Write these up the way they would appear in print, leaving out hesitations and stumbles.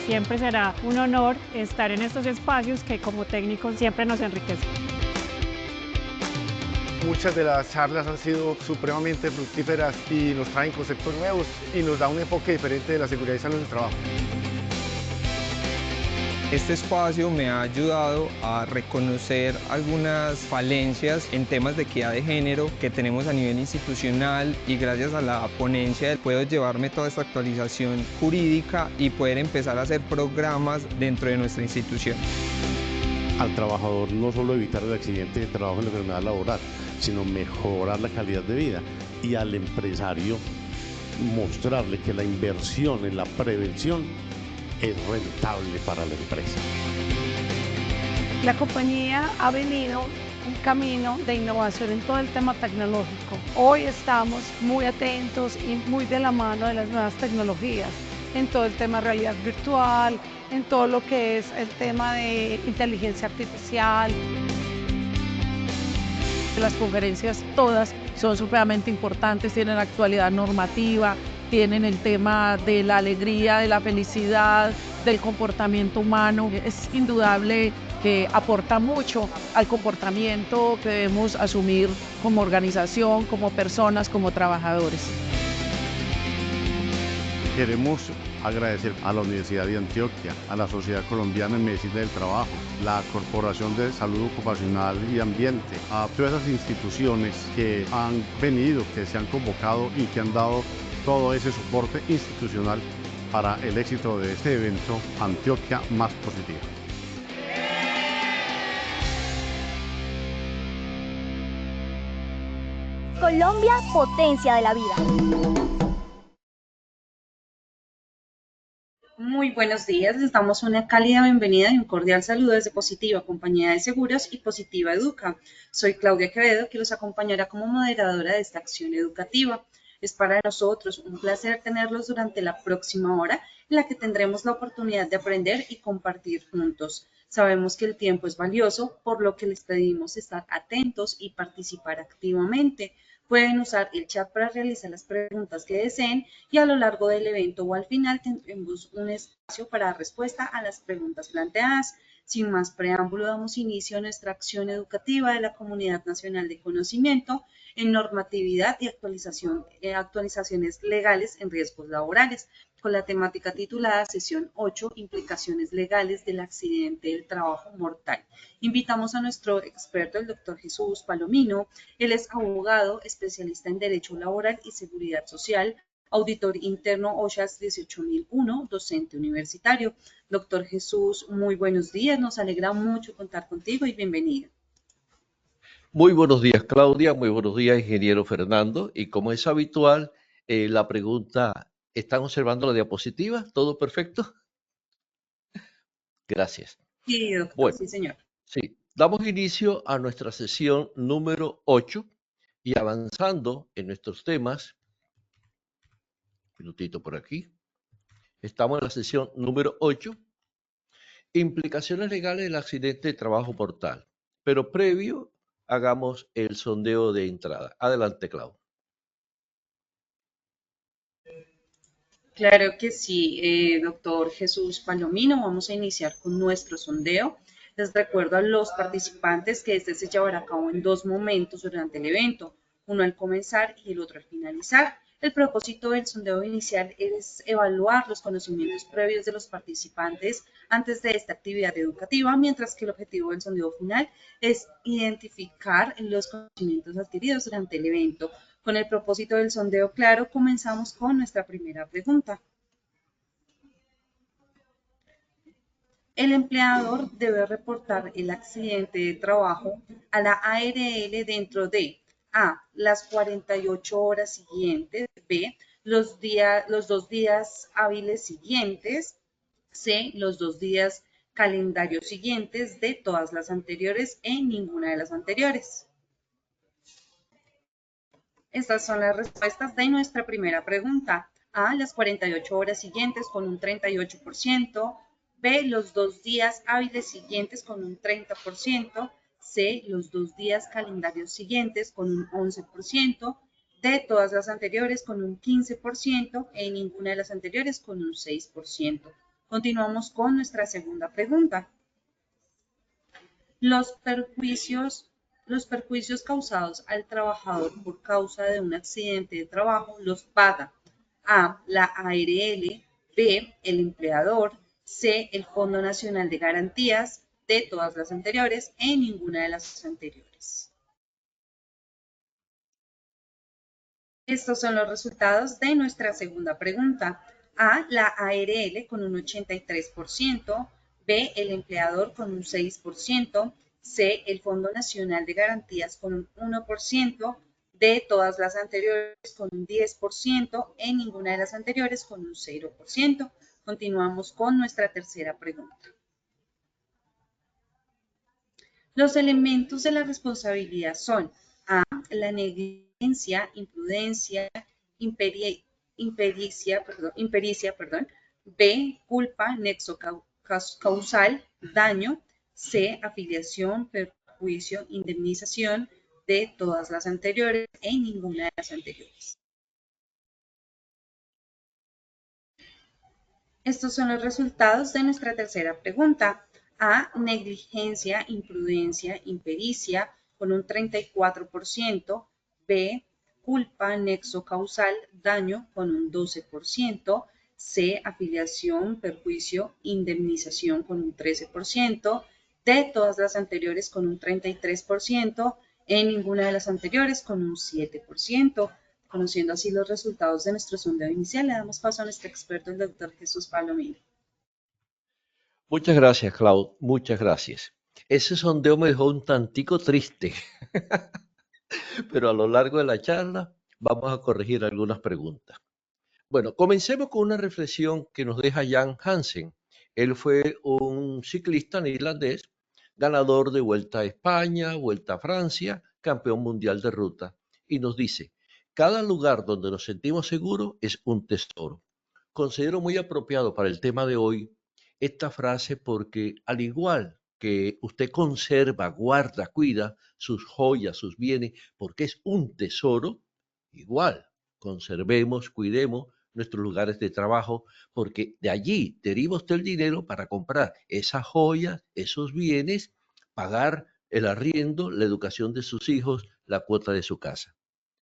siempre será un honor estar en estos espacios que como técnicos siempre nos enriquecen. Muchas de las charlas han sido supremamente fructíferas y nos traen conceptos nuevos y nos da un enfoque diferente de la seguridad y salud en el trabajo. Este espacio me ha ayudado a reconocer algunas falencias en temas de equidad de género que tenemos a nivel institucional, y gracias a la ponencia puedo llevarme toda esta actualización jurídica y poder empezar a hacer programas dentro de nuestra institución. Al trabajador no solo evitar el accidente de trabajo en la enfermedad laboral, sino mejorar la calidad de vida, y al empresario mostrarle que la inversión en la prevención es rentable para la empresa. La compañía ha venido un camino de innovación en todo el tema tecnológico. Hoy estamos muy atentos y muy de la mano de las nuevas tecnologías, en todo el tema de realidad virtual, en todo lo que es el tema de inteligencia artificial. Las conferencias todas son supremamente importantes, tienen actualidad normativa, tienen el tema de la alegría, de la felicidad, del comportamiento humano. Es indudable que aporta mucho al comportamiento que debemos asumir como organización, como personas, como trabajadores. Queremos agradecer a la Universidad de Antioquia, a la Sociedad Colombiana en Medicina del Trabajo, la Corporación de Salud Ocupacional y Ambiente, a todas esas instituciones que han venido, que se han convocado y que han dado todo ese soporte institucional para el éxito de este evento Antioquia Más Positiva. Colombia, potencia de la vida. Muy buenos días, les damos una cálida bienvenida y un cordial saludo desde Positiva, Compañía de Seguros y Positiva Educa. Soy Claudia Quevedo, que los acompañará como moderadora de esta acción educativa. Es para nosotros un placer tenerlos durante la próxima hora, en la que tendremos la oportunidad de aprender y compartir juntos. Sabemos que el tiempo es valioso, por lo que les pedimos estar atentos y participar activamente. Pueden usar el chat para realizar las preguntas que deseen, y a lo largo del evento o al final tendremos un espacio para respuesta a las preguntas planteadas. Sin más preámbulo, damos inicio a nuestra acción educativa de la Comunidad Nacional de Conocimiento en normatividad y actualizaciones legales en riesgos laborales, con la temática titulada Sesión 8, Implicaciones legales del accidente del trabajo mortal. Invitamos a nuestro experto, el doctor Jesús Palomino. Él es abogado, especialista en Derecho Laboral y Seguridad Social, auditor interno OSHA 18001, docente universitario. Doctor Jesús, muy buenos días, nos alegra mucho contar contigo y bienvenido. Muy buenos días, Claudia, muy buenos días, ingeniero Fernando, y como es habitual, la pregunta, ¿están observando la diapositiva? ¿Todo perfecto? Gracias. Sí, doctor, bueno, sí, señor. Sí, damos inicio a nuestra sesión número 8 y avanzando en nuestros temas, un minutito por aquí, estamos en la sesión número 8, implicaciones legales del accidente de trabajo mortal, pero previo hagamos el sondeo de entrada. Adelante, Clau. Claro que sí, doctor Jesús Palomino. Vamos a iniciar con nuestro sondeo. Les recuerdo a los participantes que este se llevará a cabo en dos momentos durante el evento, uno al comenzar y el otro al finalizar. El propósito del sondeo inicial es evaluar los conocimientos previos de los participantes antes de esta actividad educativa, mientras que el objetivo del sondeo final es identificar los conocimientos adquiridos durante el evento. Con el propósito del sondeo claro, comenzamos con nuestra primera pregunta. El empleador debe reportar el accidente de trabajo a la ARL dentro de A, las 48 horas siguientes, B, los 2 días hábiles siguientes, C, los 2 días calendarios siguientes, de todas las anteriores en ninguna de las anteriores. Estas son las respuestas de nuestra primera pregunta. A, las 48 horas siguientes con un 38%, B, los 2 días hábiles siguientes con un 30%, C, los 2 días calendarios siguientes con un 11%, D, todas las anteriores con un 15%, e ninguna de las anteriores con un 6%. Continuamos con nuestra segunda pregunta. Los perjuicios causados al trabajador por causa de un accidente de trabajo los paga A, la ARL, B, el empleador, C, el Fondo Nacional de Garantías, D, todas las anteriores, E, ninguna de las anteriores. Estos son los resultados de nuestra segunda pregunta. A, la ARL con un 83%, B, el empleador con un 6%, C, el Fondo Nacional de Garantías con un 1%, D, todas las anteriores con un 10%, E, ninguna de las anteriores con un 0%. Continuamos con nuestra tercera pregunta. Los elementos de la responsabilidad son A, la negligencia, imprudencia, impericia, B, culpa, nexo causal, daño, C, afiliación, perjuicio, indemnización, D, todas las anteriores, E, ninguna de las anteriores. Estos son los resultados de nuestra tercera pregunta. A, negligencia, imprudencia, impericia, con un 34%. B, culpa, nexo causal, daño, con un 12%. C, afiliación, perjuicio, indemnización, con un 13%. D, todas las anteriores, con un 33%. E, ninguna de las anteriores, con un 7%. Conociendo así los resultados de nuestro sondeo inicial, le damos paso a nuestro experto, el doctor Jesús Palomino. Muchas gracias, Clau. Muchas gracias. Ese sondeo me dejó un tantico triste, pero a lo largo de la charla vamos a corregir algunas preguntas. Bueno, comencemos con una reflexión que nos deja Jan Hansen. Él fue un ciclista neerlandés, ganador de Vuelta a España, Vuelta a Francia, campeón mundial de ruta, y nos dice, cada lugar donde nos sentimos seguros es un tesoro. Considero muy apropiado para el tema de hoy esta frase porque al igual que usted conserva, guarda, cuida sus joyas, sus bienes, porque es un tesoro, igual conservemos, cuidemos nuestros lugares de trabajo, porque de allí deriva usted el dinero para comprar esas joyas, esos bienes, pagar el arriendo, la educación de sus hijos, la cuota de su casa.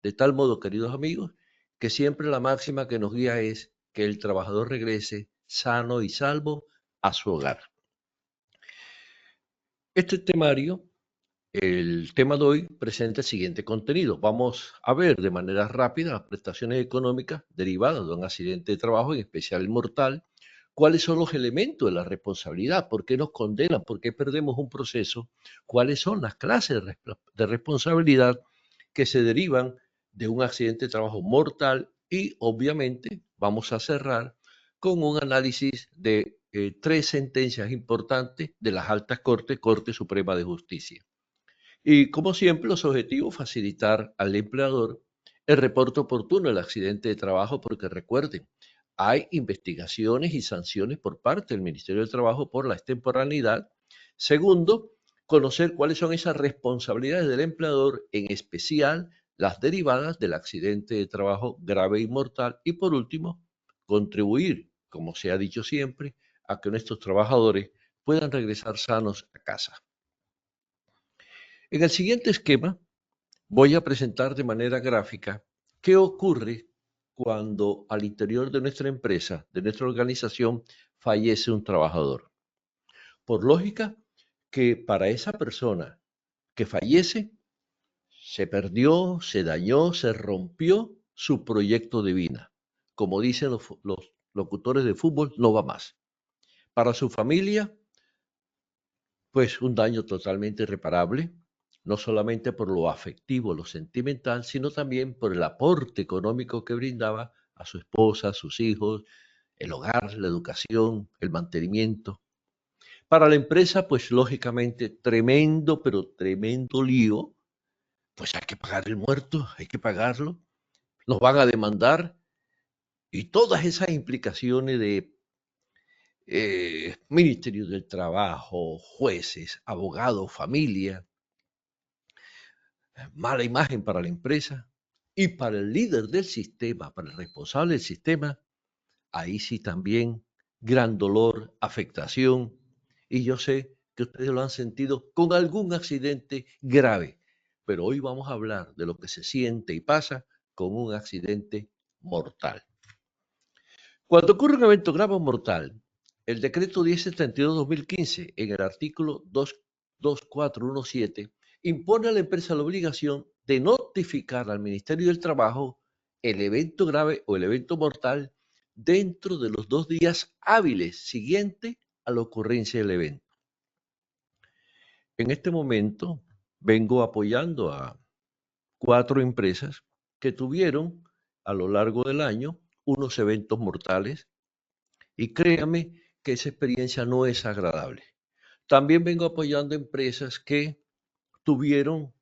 De tal modo, queridos amigos, que siempre la máxima que nos guía es que el trabajador regrese sano y salvo a su hogar. Este temario, el tema de hoy, presenta el siguiente contenido. Vamos a ver de manera rápida las prestaciones económicas derivadas de un accidente de trabajo, en especial el mortal, cuáles son los elementos de la responsabilidad, por qué nos condenan, por qué perdemos un proceso, cuáles son las clases de responsabilidad que se derivan de un accidente de trabajo mortal y obviamente vamos a cerrar con un análisis de 3 sentencias importantes de las altas cortes, Corte Suprema de Justicia. Y como siempre, los objetivos, facilitar al empleador el reporte oportuno del accidente de trabajo, porque recuerden, hay investigaciones y sanciones por parte del Ministerio del Trabajo por la extemporaneidad. Segundo, conocer cuáles son esas responsabilidades del empleador, en especial las derivadas del accidente de trabajo grave y mortal. Y por último, contribuir, como se ha dicho siempre, a que nuestros trabajadores puedan regresar sanos a casa. En el siguiente esquema voy a presentar de manera gráfica qué ocurre cuando al interior de nuestra empresa, de nuestra organización, fallece un trabajador. Por lógica, que para esa persona que fallece, se perdió, se dañó, se rompió su proyecto de vida. Como dicen los locutores de fútbol, no va más. Para su familia, pues un daño totalmente irreparable, no solamente por lo afectivo, lo sentimental, sino también por el aporte económico que brindaba a su esposa, a sus hijos, el hogar, la educación, el mantenimiento. Para la empresa, pues lógicamente tremendo, pero tremendo lío, pues hay que pagar el muerto, hay que pagarlo, nos van a demandar y todas esas implicaciones de Ministerio del Trabajo, jueces, abogados, familia, mala imagen para la empresa y para el líder del sistema, para el responsable del sistema, ahí sí también gran dolor, afectación, y yo sé que ustedes lo han sentido con algún accidente grave, pero hoy vamos a hablar de lo que se siente y pasa con un accidente mortal. Cuando ocurre un evento grave o mortal, el decreto 1072-2015, en el artículo 22417, impone a la empresa la obligación de notificar al Ministerio del Trabajo el evento grave o el evento mortal dentro de los 2 días hábiles siguientes a la ocurrencia del evento. En este momento vengo apoyando a 4 empresas que tuvieron a lo largo del año unos eventos mortales y créame que esa experiencia no es agradable. También vengo apoyando empresas que tuvieron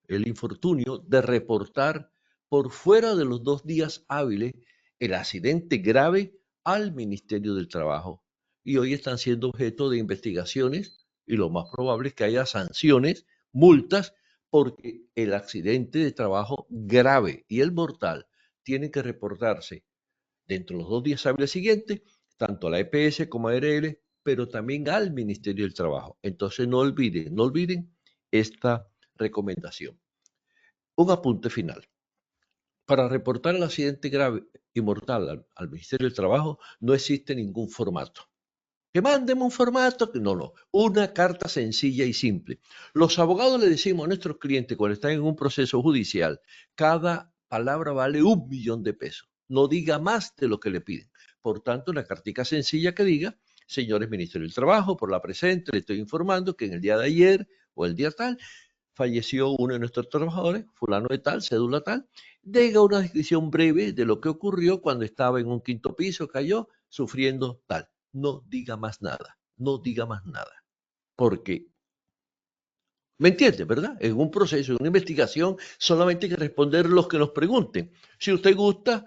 el infortunio de reportar por fuera de los 2 días hábiles el accidente grave al Ministerio del Trabajo. Y hoy están siendo objeto de investigaciones y lo más probable es que haya sanciones, multas, porque el accidente de trabajo grave y el mortal tienen que reportarse dentro de los 2 días hábiles siguientes, tanto a la EPS como a ARL, pero también al Ministerio del Trabajo. Entonces no olviden esta recomendación. Un apunte final. Para reportar el accidente grave y mortal al Ministerio del Trabajo no existe ningún formato. Que mándeme un formato, no, una carta sencilla y simple. Los abogados le decimos a nuestros clientes cuando están en un proceso judicial, cada palabra vale 1 millón de pesos. No diga más de lo que le piden. Por tanto, una cartica sencilla que diga, señores Ministerio del Trabajo, por la presente le estoy informando que en el día de ayer o el día tal, falleció uno de nuestros trabajadores, fulano de tal, cédula tal, diga una descripción breve de lo que ocurrió cuando estaba en un 5.º piso, cayó, sufriendo tal. No diga más nada, no diga más nada. Porque, ¿me entiende, verdad? En un proceso, en una investigación, solamente hay que responder los que nos pregunten. Si usted gusta,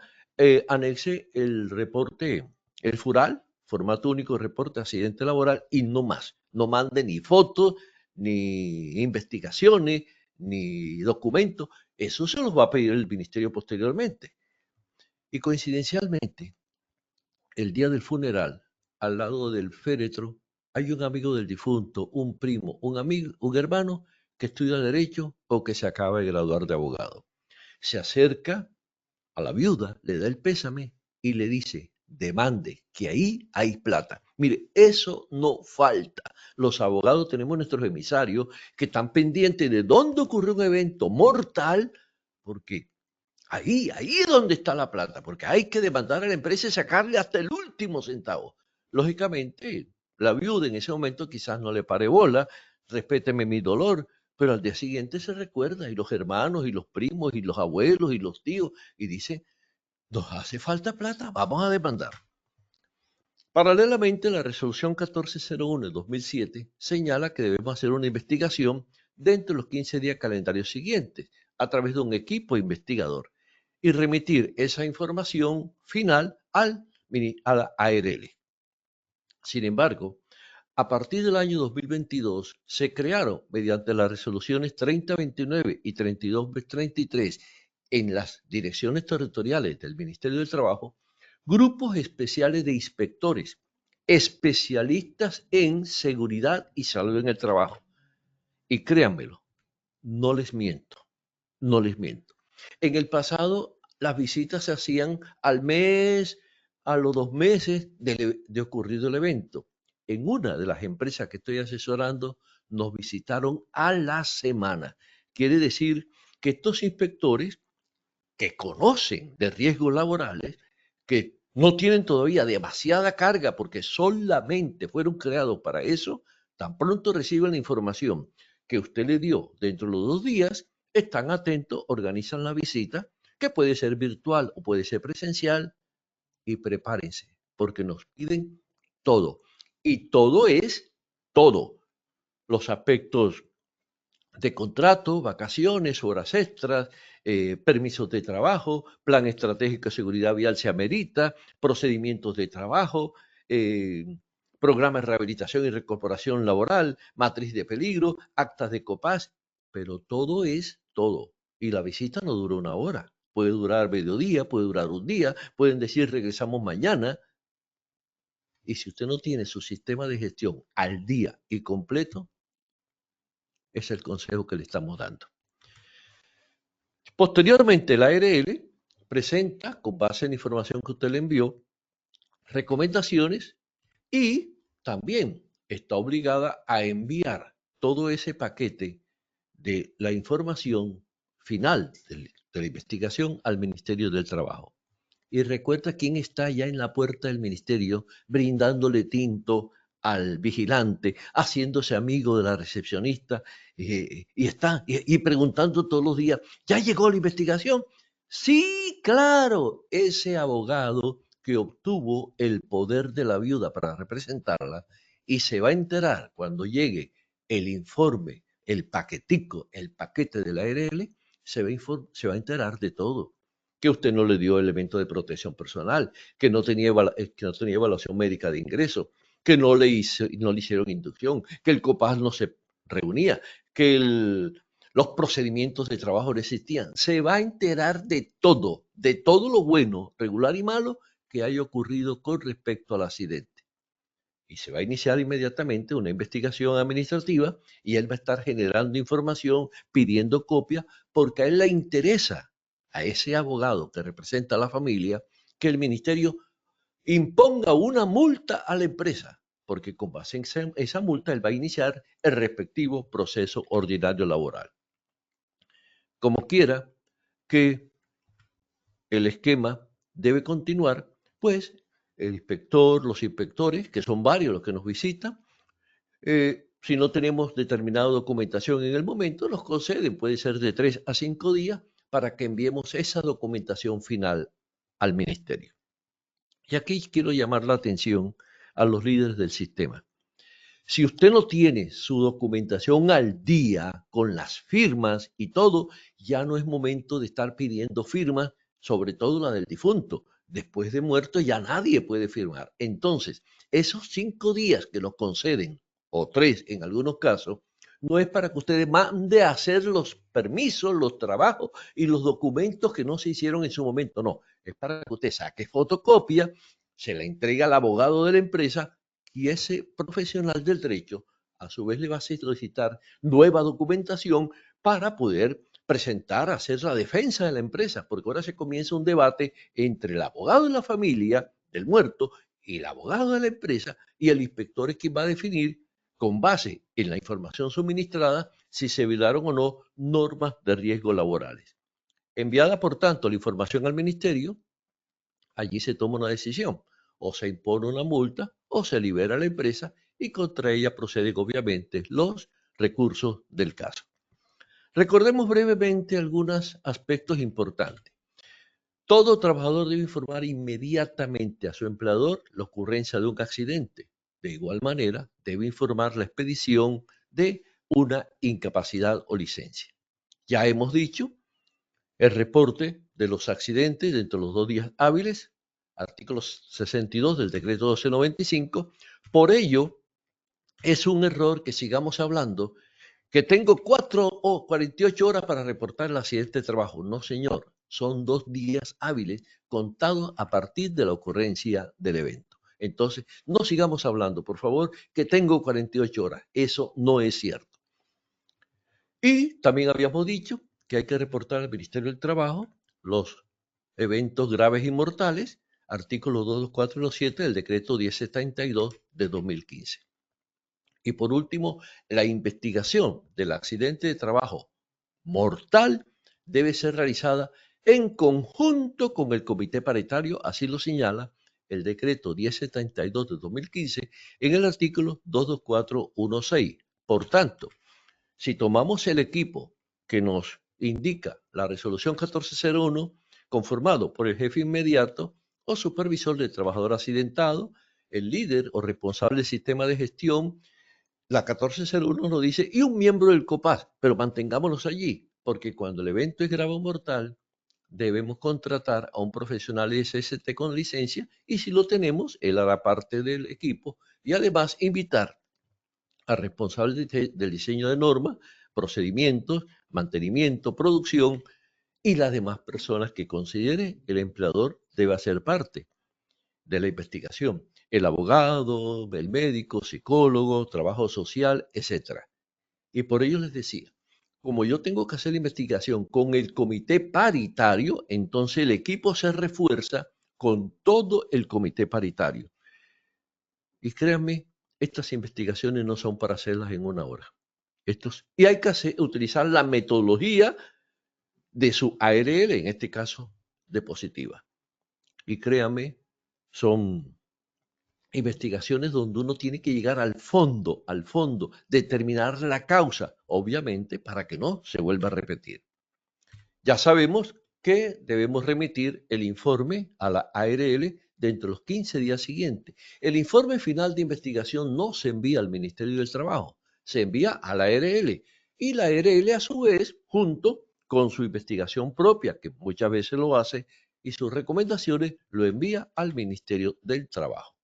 anexe el reporte, el FURAL, formato único de reporte de accidente laboral, y no más. No mande ni fotos, ni investigaciones, ni documentos. Eso se los va a pedir el ministerio posteriormente. Y coincidencialmente, el día del funeral, al lado del féretro, hay un amigo del difunto, un primo, un amigo, un hermano que estudia Derecho o que se acaba de graduar de abogado. Se acerca a la viuda, le da el pésame y le dice, demande, que ahí hay plata. Mire, eso no falta. Los abogados tenemos nuestros emisarios que están pendientes de dónde ocurrió un evento mortal, porque ahí es donde está la plata, porque hay que demandar a la empresa y sacarle hasta el último centavo. Lógicamente, la viuda en ese momento quizás no le pare bola, respéteme mi dolor, pero al día siguiente se recuerda, y los hermanos, y los primos, y los abuelos, y los tíos, y dice, nos hace falta plata, vamos a demandar. Paralelamente, la resolución 1401 de 2007 señala que debemos hacer una investigación dentro de los 15 días calendarios siguientes, a través de un equipo investigador, y remitir esa información final a la ARL. Sin embargo, a partir del año 2022 se crearon, mediante las resoluciones 3029 y 3233 en las direcciones territoriales del Ministerio del Trabajo, grupos especiales de inspectores, especialistas en seguridad y salud en el trabajo. Y créanmelo, no les miento. En el pasado, las visitas se hacían al mes, a los 2 meses de ocurrido el evento. En una de las empresas que estoy asesorando, nos visitaron a la semana. Quiere decir que estos inspectores que conocen de riesgos laborales, que no tienen todavía demasiada carga porque solamente fueron creados para eso, tan pronto reciben la información que usted le dio dentro de los 2 días, están atentos, organizan la visita, que puede ser virtual o puede ser presencial, y prepárense, porque nos piden todo. Y todo es todo. Los aspectos de contrato, vacaciones, horas extras, permisos de trabajo, plan estratégico de seguridad vial se amerita, procedimientos de trabajo, programas de rehabilitación y recuperación laboral, matriz de peligro, actas de COPAS, pero todo es todo. Y la visita no dura 1 hora, puede durar mediodía, puede durar 1 día, pueden decir regresamos mañana. Y si usted no tiene su sistema de gestión al día y completo, es el consejo que le estamos dando. Posteriormente, la ARL presenta, con base en la información que usted le envió, recomendaciones y también está obligada a enviar todo ese paquete de la información final de la investigación al Ministerio del Trabajo. Y recuerda quién está ya en la puerta del ministerio brindándole tinto al vigilante, haciéndose amigo de la recepcionista y preguntando todos los días, ¿ya llegó la investigación? Sí, claro, ese abogado que obtuvo el poder de la viuda para representarla y se va a enterar cuando llegue el informe, el paquetico, el paquete de la ARL, se va a enterar de todo. Que usted no le dio elemento de protección personal, que no tenía evaluación médica de ingreso, que no le hicieron inducción, que el COPAS no se reunía, que los procedimientos de trabajo no existían. Se va a enterar de todo lo bueno, regular y malo que haya ocurrido con respecto al accidente. Y se va a iniciar inmediatamente una investigación administrativa y él va a estar generando información, pidiendo copia, porque a él le interesa, a ese abogado que representa a la familia, que el ministerio imponga una multa a la empresa, porque con base en esa multa él va a iniciar el respectivo proceso ordinario laboral. Como quiera que el esquema debe continuar, pues el inspector, los inspectores, que son varios los que nos visitan, si no tenemos determinada documentación en el momento, nos conceden, puede ser de 3 a 5 días, para que enviemos esa documentación final al ministerio. Y aquí quiero llamar la atención a los líderes del sistema. Si usted no tiene su documentación al día, con las firmas y todo, ya no es momento de estar pidiendo firmas, sobre todo la del difunto. Después de muerto ya nadie puede firmar. Entonces, esos 5 días que nos conceden, o 3 en algunos casos, no es para que usted mande a hacer los permisos, los trabajos y los documentos que no se hicieron en su momento. No, es para que usted saque fotocopia, se la entrega al abogado de la empresa y ese profesional del derecho a su vez le va a solicitar nueva documentación para poder presentar, hacer la defensa de la empresa, porque ahora se comienza un debate entre el abogado de la familia del muerto y el abogado de la empresa, y el inspector es quien va a definir, con base en la información suministrada, si se violaron o no normas de riesgo laborales. Enviada, por tanto, la información al ministerio, allí se toma una decisión. O se impone una multa o se libera a la empresa y contra ella proceden obviamente los recursos del caso. Recordemos brevemente algunos aspectos importantes. Todo trabajador debe informar inmediatamente a su empleador la ocurrencia de un accidente. De igual manera, debe informar la expedición de una incapacidad o licencia. Ya hemos dicho, el reporte de los accidentes dentro de los 2 días hábiles, artículo 62 del decreto 1295. Por ello, es un error que sigamos hablando que tengo 4 o 48 horas para reportar el accidente de trabajo. No, señor, son 2 días hábiles contados a partir de la ocurrencia del evento. Entonces, no sigamos hablando, por favor, que tengo 48 horas. Eso no es cierto. Y también habíamos dicho que hay que reportar al Ministerio del Trabajo los eventos graves y mortales, artículos 2, 4 y 7 del decreto 1072 de 2015. Y por último, la investigación del accidente de trabajo mortal debe ser realizada en conjunto con el comité paritario, así lo señala el decreto 1072 de 2015 en el artículo 22416. Por tanto, si tomamos el equipo que nos indica la resolución 1401, conformado por el jefe inmediato o supervisor del trabajador accidentado, el líder o responsable del sistema de gestión, la 1401 nos dice, y un miembro del COPAS, pero mantengámonos allí, porque cuando el evento es grave o mortal, debemos contratar a un profesional de SST con licencia, y si lo tenemos, él hará parte del equipo, y además invitar a responsables del diseño de normas, procedimientos, mantenimiento, producción, y las demás personas que considere el empleador debe hacer parte. de la investigación. El abogado, el médico, psicólogo, trabajo social, etc. Y por ello les decía, como yo tengo que hacer la investigación con el comité paritario, entonces el equipo se refuerza con todo el comité paritario. Y créanme, estas investigaciones no son para hacerlas en una hora. Y hay que utilizar la metodología de su ARL, en este caso diapositiva. Y créanme, son investigaciones donde uno tiene que llegar al fondo, determinar la causa, obviamente, para que no se vuelva a repetir. Ya sabemos que debemos remitir el informe a la ARL dentro de los 15 días siguientes. El informe final de investigación no se envía al Ministerio del Trabajo, se envía a la ARL. Y la ARL, a su vez, junto con su investigación propia, que muchas veces lo hace, y sus recomendaciones, lo envía al Ministerio del Trabajo.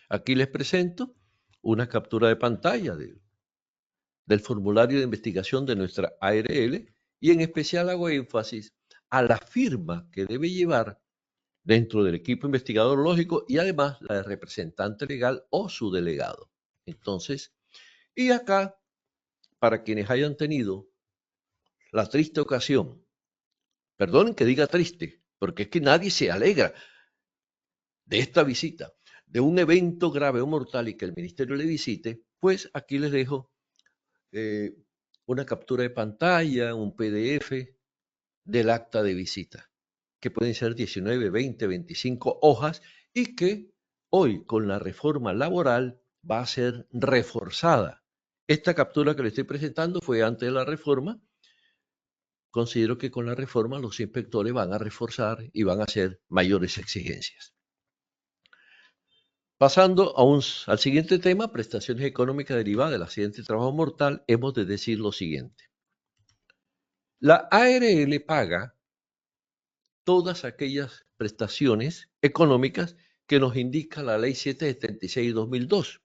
Aquí les presento una captura de pantalla del formulario de investigación de nuestra ARL y en especial hago énfasis a la firma que debe llevar dentro del equipo investigador lógico y además la de representante legal o su delegado. Entonces, y acá, para quienes hayan tenido la triste ocasión, perdonen que diga triste, porque es que nadie se alegra de esta visita, de un evento grave o mortal y que el ministerio le visite, pues aquí les dejo una captura de pantalla, un PDF del acta de visita, que pueden ser 19, 20, 25 hojas y que hoy con la reforma laboral va a ser reforzada. Esta captura que le estoy presentando fue antes de la reforma. Considero que con la reforma los inspectores van a reforzar y van a hacer mayores exigencias. Pasando al siguiente tema, prestaciones económicas derivadas del accidente de trabajo mortal, hemos de decir lo siguiente. La ARL paga todas aquellas prestaciones económicas que nos indica la Ley 776/2002.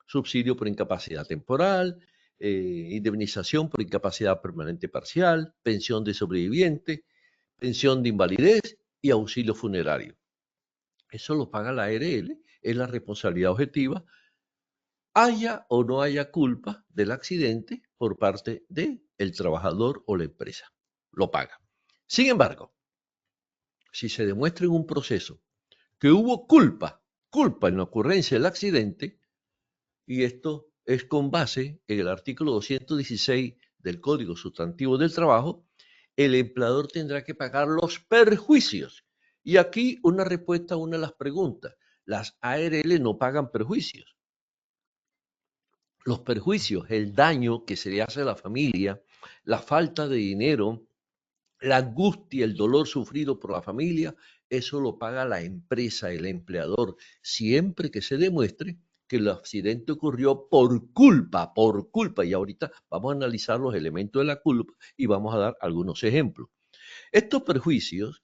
Subsidio por incapacidad temporal, indemnización por incapacidad permanente parcial, pensión de sobreviviente, pensión de invalidez y auxilio funerario. Eso lo paga la ARL, es la responsabilidad objetiva, haya o no haya culpa del accidente por parte del trabajador o la empresa. Lo paga. Sin embargo, si se demuestra en un proceso que hubo culpa en la ocurrencia del accidente, y esto es con base en el artículo 216 del Código Sustantivo del Trabajo, el empleador tendrá que pagar los perjuicios. Y aquí una respuesta a una de las preguntas. Las ARL no pagan perjuicios. Los perjuicios, el daño que se le hace a la familia, la falta de dinero, la angustia, el dolor sufrido por la familia, eso lo paga la empresa, el empleador, siempre que se demuestre que el accidente ocurrió por culpa, y ahorita vamos a analizar los elementos de la culpa y vamos a dar algunos ejemplos. Estos perjuicios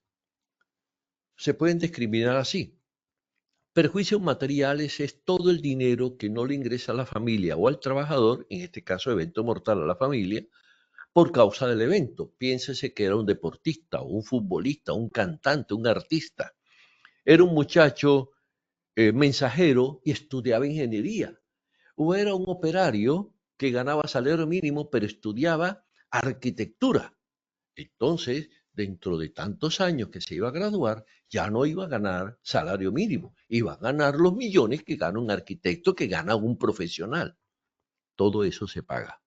se pueden discriminar así. Perjuicios materiales es todo el dinero que no le ingresa a la familia o al trabajador, en este caso evento mortal a la familia, por causa del evento. Piénsese que era un deportista, o un futbolista, un cantante, un artista. Era un muchacho mensajero y estudiaba ingeniería. O era un operario que ganaba salario mínimo, pero estudiaba arquitectura. Entonces, dentro de tantos años que se iba a graduar, ya no iba a ganar salario mínimo, iba a ganar los millones que gana un arquitecto, que gana un profesional. Todo eso se paga.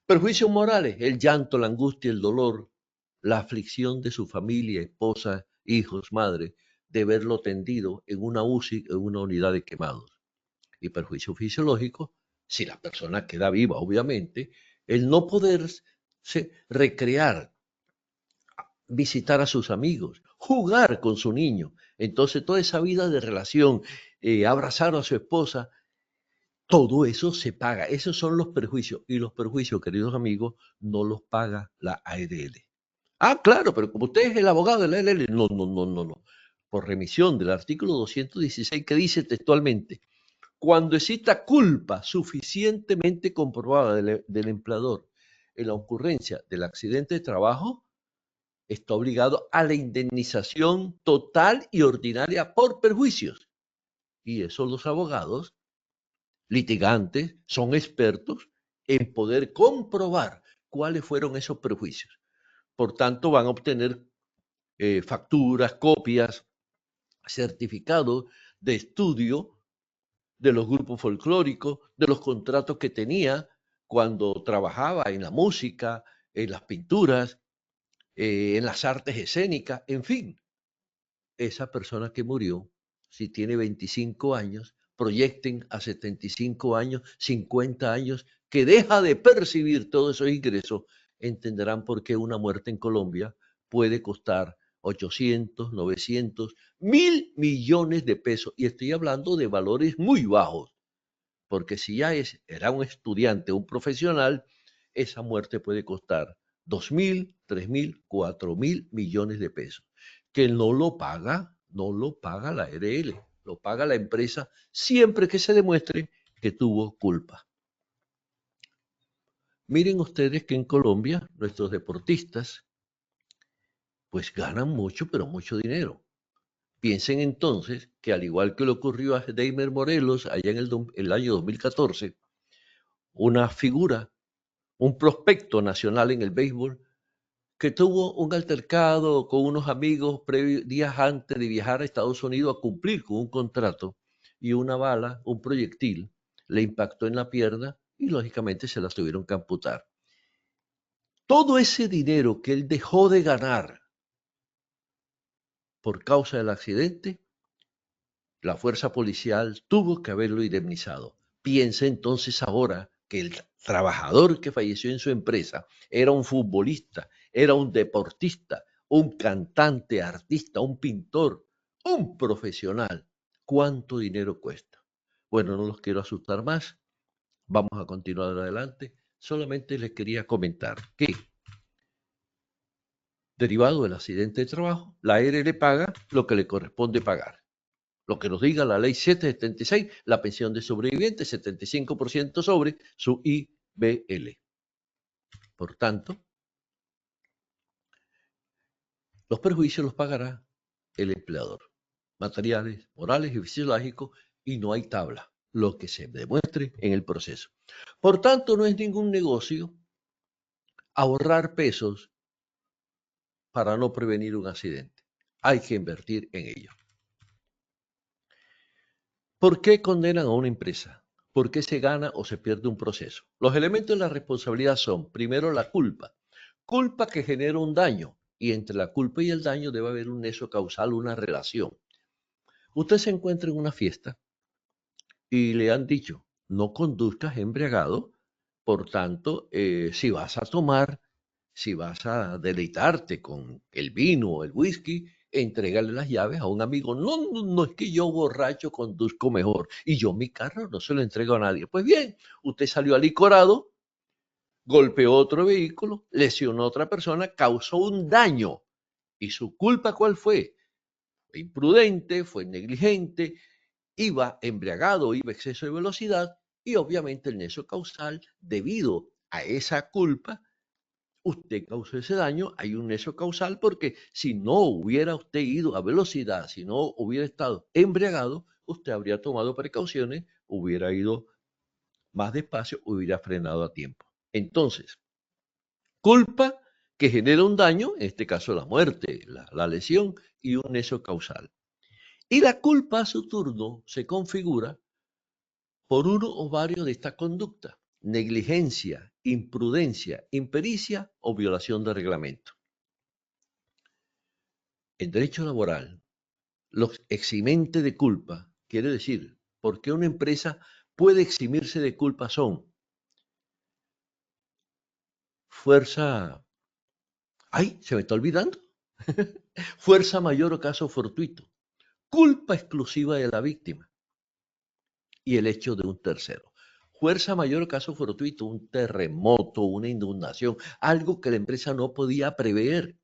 Perjuicios morales, el llanto, la angustia, el dolor, la aflicción de su familia, esposa, hijos, madre, de verlo tendido en una UCI, en una unidad de quemados. Y perjuicio fisiológico, si la persona queda viva, obviamente, el no poderse recrear, visitar a sus amigos, jugar con su niño. Entonces, toda esa vida de relación, abrazar a su esposa, todo eso se paga. Esos son los perjuicios. Y los perjuicios, queridos amigos, no los paga la ARL. Ah, claro, pero como usted es el abogado de la ARL, no. Por remisión del artículo 216 que dice textualmente, cuando exista culpa suficientemente comprobada del empleador en la ocurrencia del accidente de trabajo, está obligado a la indemnización total y ordinaria por perjuicios. Y eso los abogados litigantes son expertos en poder comprobar cuáles fueron esos perjuicios. Por tanto, van a obtener facturas, copias, certificados de estudio de los grupos folclóricos, de los contratos que tenía cuando trabajaba en la música, en las pinturas, en las artes escénicas, en fin. Esa persona que murió, si tiene 25 años, proyecten a 75 años, 50 años, que deja de percibir todos esos ingresos, entenderán por qué una muerte en Colombia puede costar 800, 900, 1.000 millones de pesos. Y estoy hablando de valores muy bajos, porque si ya era un estudiante, un profesional, esa muerte puede costar 2.000, 3.000, 4.000 millones de pesos, que no lo paga la ARL, lo paga la empresa siempre que se demuestre que tuvo culpa. Miren ustedes que en Colombia nuestros deportistas pues ganan mucho, pero mucho dinero. Piensen entonces que al igual que le ocurrió a Deimer Morelos allá en el año 2014, una figura, un prospecto nacional en el béisbol, que tuvo un altercado con unos amigos días antes de viajar a Estados Unidos a cumplir con un contrato, y una bala, un proyectil, le impactó en la pierna y lógicamente se la tuvieron que amputar. Todo ese dinero que él dejó de ganar por causa del accidente, la fuerza policial tuvo que haberlo indemnizado. Piensa entonces ahora que el trabajador que falleció en su empresa era un futbolista, era un deportista, un cantante, artista, un pintor, un profesional. ¿Cuánto dinero cuesta? Bueno, no los quiero asustar más. Vamos a continuar adelante. Solamente les quería comentar que, derivado del accidente de trabajo, la ARL paga lo que le corresponde pagar. Lo que nos diga la ley 776, la pensión de sobreviviente, 75% sobre su IBL. Por tanto, los perjuicios los pagará el empleador. Materiales, morales y fisiológicos, y no hay tabla, lo que se demuestre en el proceso. Por tanto, no es ningún negocio ahorrar pesos para no prevenir un accidente. Hay que invertir en ello. ¿Por qué condenan a una empresa? ¿Por qué se gana o se pierde un proceso? Los elementos de la responsabilidad son, primero, la culpa. Culpa que genera un daño, y entre la culpa y el daño debe haber un nexo causal, una relación. Usted se encuentra en una fiesta y le han dicho, no conduzcas embriagado, por tanto, si vas a tomar, si vas a deleitarte con el vino o el whisky, entrégale las llaves a un amigo. No, no, no es que yo borracho conduzco mejor y yo mi carro no se lo entrego a nadie. Pues bien, usted salió alicorado, golpeó otro vehículo, lesionó a otra persona, causó un daño. ¿Y su culpa cuál fue? Fue imprudente, fue negligente, iba embriagado, iba a exceso de velocidad, y obviamente el nexo causal, debido a esa culpa, usted causó ese daño, hay un nexo causal, porque si no hubiera usted ido a velocidad, si no hubiera estado embriagado, usted habría tomado precauciones, hubiera ido más despacio, hubiera frenado a tiempo. Entonces, culpa que genera un daño, en este caso la muerte, la lesión, y un nexo causal. Y la culpa a su turno se configura por uno o varios de esta conducta: negligencia, imprudencia, impericia o violación de reglamento. En derecho laboral, los eximentes de culpa, quiere decir, ¿por qué una empresa puede eximirse de culpa? Son fuerza, ¡ay! Se me está olvidando. Fuerza mayor o caso fortuito, culpa exclusiva de la víctima y el hecho de un tercero. Fuerza mayor o caso fortuito, un terremoto, una inundación, algo que la empresa no podía prever.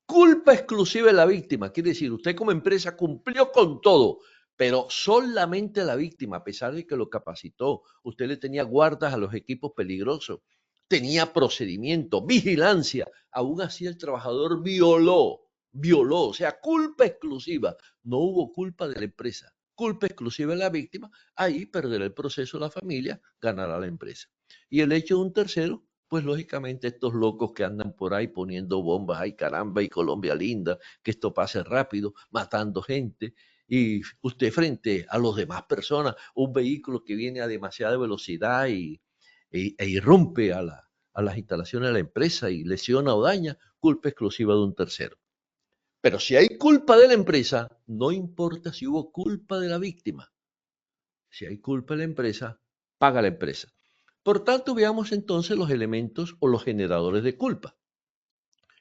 Culpa exclusiva de la víctima, quiere decir, usted como empresa cumplió con todo, pero solamente la víctima, a pesar de que lo capacitó, usted le tenía guardas a los equipos peligrosos, tenía procedimiento, vigilancia. Aún así el trabajador violó, o sea, culpa exclusiva. No hubo culpa de la empresa, culpa exclusiva de la víctima. Ahí perderá el proceso la familia, ganará la empresa. Y el hecho de un tercero, pues lógicamente estos locos que andan por ahí poniendo bombas, ay caramba, y Colombia linda, que esto pase rápido, matando gente. Y usted frente a los demás personas, un vehículo que viene a demasiada velocidad e irrumpe a las instalaciones de la empresa y lesiona o daña, culpa exclusiva de un tercero. Pero si hay culpa de la empresa, no importa si hubo culpa de la víctima. Si hay culpa de la empresa, paga la empresa. Por tanto, veamos entonces los elementos o los generadores de culpa.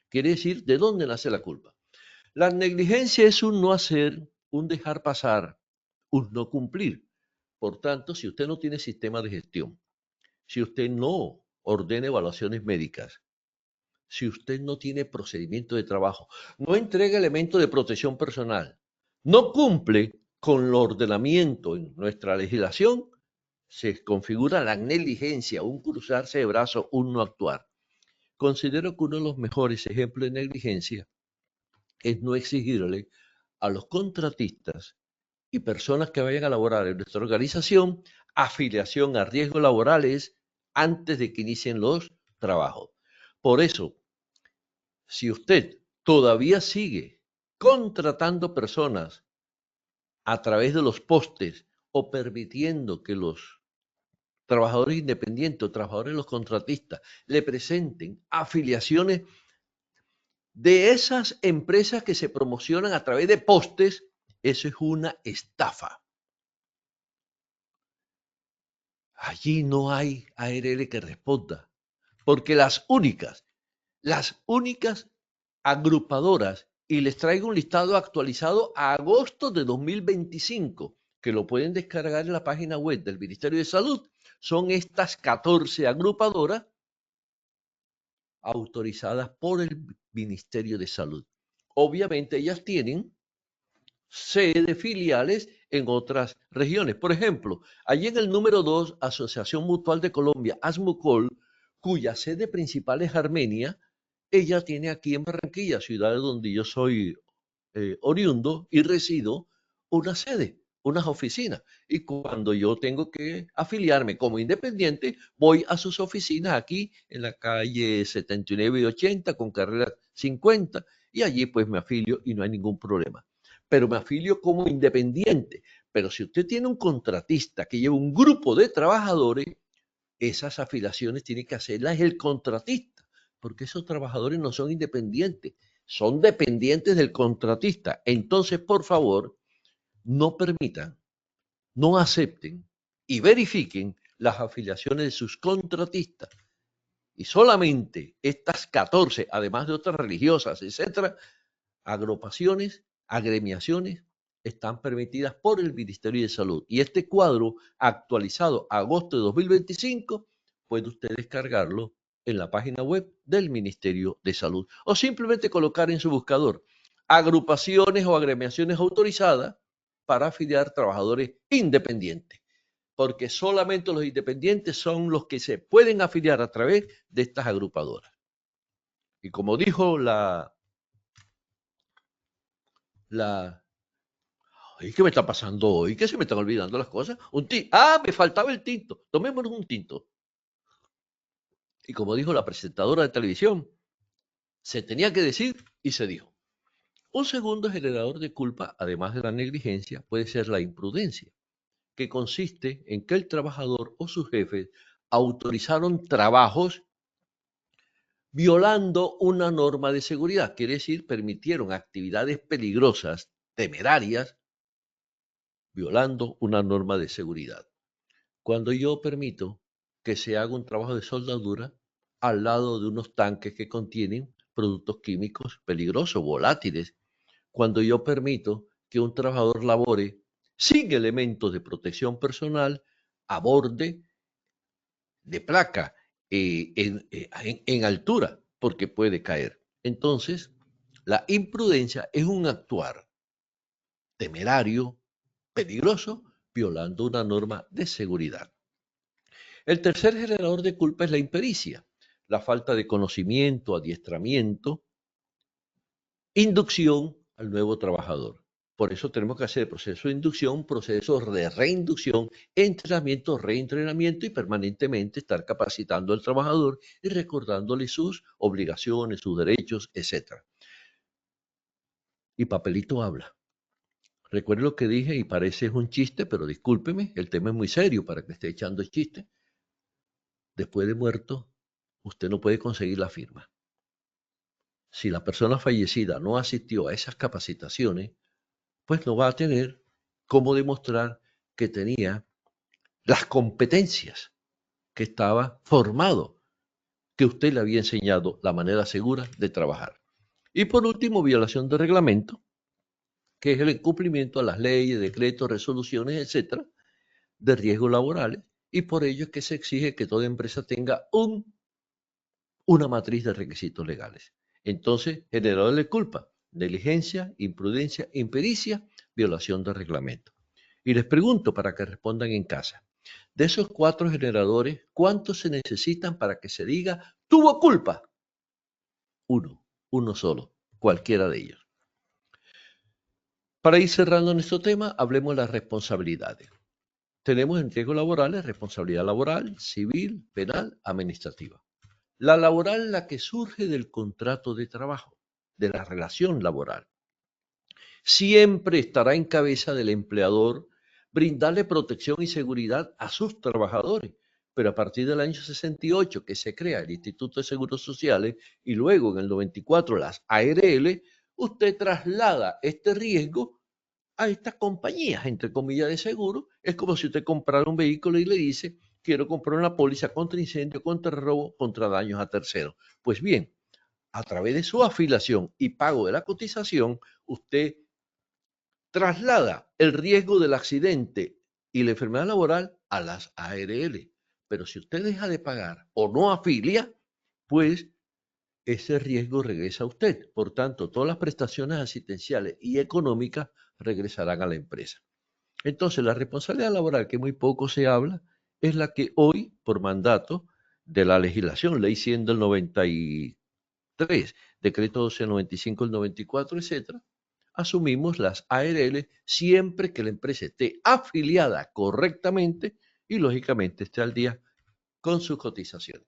Quiere decir, ¿de dónde nace la culpa? La negligencia es un no hacer, un dejar pasar, un no cumplir. Por tanto, si usted no tiene sistema de gestión, si usted no ordena evaluaciones médicas, si usted no tiene procedimiento de trabajo, no entrega elementos de protección personal, no cumple con el ordenamiento en nuestra legislación, se configura la negligencia, un cruzarse de brazos, un no actuar. Considero que uno de los mejores ejemplos de negligencia es no exigirle a los contratistas y personas que vayan a laborar en nuestra organización afiliación a riesgos laborales antes de que inicien los trabajos. Por eso, si usted todavía sigue contratando personas a través de los postes o permitiendo que los trabajadores independientes o trabajadores los contratistas le presenten afiliaciones de esas empresas que se promocionan a través de postes, eso es una estafa. Allí no hay ARL que responda, porque las únicas agrupadoras, y les traigo un listado actualizado a agosto de 2025, que lo pueden descargar en la página web del Ministerio de Salud, son estas 14 agrupadoras autorizadas por el Ministerio de Salud. Obviamente ellas tienen sede, filiales en otras regiones. Por ejemplo, allí en el número 2, Asociación Mutual de Colombia, ASMUCOL, cuya sede principal es Armenia, ella tiene aquí en Barranquilla, ciudad donde yo soy oriundo y resido, una sede, unas oficinas. Y cuando yo tengo que afiliarme como independiente, voy a sus oficinas aquí en la calle 79 y 80 con carrera 50 y allí pues me afilio y no hay ningún problema. Pero me afilio como independiente. Pero si usted tiene un contratista que lleva un grupo de trabajadores, esas afiliaciones tiene que hacerlas el contratista, porque esos trabajadores no son independientes, son dependientes del contratista. Entonces, por favor, no permitan, no acepten y verifiquen las afiliaciones de sus contratistas. Y solamente estas 14, además de otras religiosas, etcétera, agrupaciones, agremiaciones, están permitidas por el Ministerio de Salud. Y este cuadro actualizado a agosto de 2025, puede usted descargarlo en la página web del Ministerio de Salud o simplemente colocar en su buscador agrupaciones o agremiaciones autorizadas para afiliar trabajadores independientes, porque solamente los independientes son los que se pueden afiliar a través de estas agrupadoras. Y como dijo ¿qué me está pasando hoy? ¿Qué se me están olvidando las cosas? Me faltaba el tinto. Tomémonos un tinto. Y como dijo la presentadora de televisión, se tenía que decir y se dijo. Un segundo generador de culpa, además de la negligencia, puede ser la imprudencia, que consiste en que el trabajador o sus jefes autorizaron trabajos violando una norma de seguridad. Quiere decir, permitieron actividades peligrosas, temerarias, violando una norma de seguridad. Cuando yo permito que se haga un trabajo de soldadura al lado de unos tanques que contienen productos químicos peligrosos, volátiles, cuando yo permito que un trabajador labore sin elementos de protección personal a borde de placa en altura, porque puede caer. Entonces, la imprudencia es un actuar temerario, peligroso, violando una norma de seguridad. El tercer generador de culpa es la impericia, la falta de conocimiento, adiestramiento, inducción al nuevo trabajador. Por eso tenemos que hacer proceso de inducción, procesos de reinducción, entrenamiento, reentrenamiento y permanentemente estar capacitando al trabajador y recordándole sus obligaciones, sus derechos, etc. Y papelito habla. Recuerde lo que dije y parece un chiste, pero discúlpeme, el tema es muy serio para que esté echando el chiste. Después de muerto, usted no puede conseguir la firma. Si la persona fallecida no asistió a esas capacitaciones, pues no va a tener cómo demostrar que tenía las competencias, que estaba formado, que usted le había enseñado la manera segura de trabajar. Y por último, violación de reglamento, que es el incumplimiento a las leyes, decretos, resoluciones, etcétera, de riesgos laborales, y por ello es que se exige que toda empresa tenga una matriz de requisitos legales. Entonces, generadores de culpa, negligencia, imprudencia, impericia, violación de reglamento. Y les pregunto para que respondan en casa, de esos 4 generadores, ¿cuántos se necesitan para que se diga tuvo culpa? Uno solo, cualquiera de ellos. Para ir cerrando nuestro tema, hablemos de las responsabilidades. Tenemos en riesgos laborales responsabilidad laboral, civil, penal, administrativa. La laboral es la que surge del contrato de trabajo, de la relación laboral. Siempre estará en cabeza del empleador brindarle protección y seguridad a sus trabajadores. Pero a partir del año 68 que se crea el Instituto de Seguros Sociales y luego en el 94 las ARL, usted traslada este riesgo a estas compañías, entre comillas, de seguro. Es como si usted comprara un vehículo y le dice, quiero comprar una póliza contra incendio, contra robo, contra daños a terceros. Pues bien, a través de su afiliación y pago de la cotización, usted traslada el riesgo del accidente y la enfermedad laboral a las ARL. Pero si usted deja de pagar o no afilia, pues ese riesgo regresa a usted. Por tanto, todas las prestaciones asistenciales y económicas regresarán a la empresa. Entonces, la responsabilidad laboral, que muy poco se habla, es la que hoy, por mandato de la legislación, ley 100 del 93, decreto 1295 del 94, etcétera, asumimos las ARL siempre que la empresa esté afiliada correctamente y, lógicamente, esté al día con sus cotizaciones.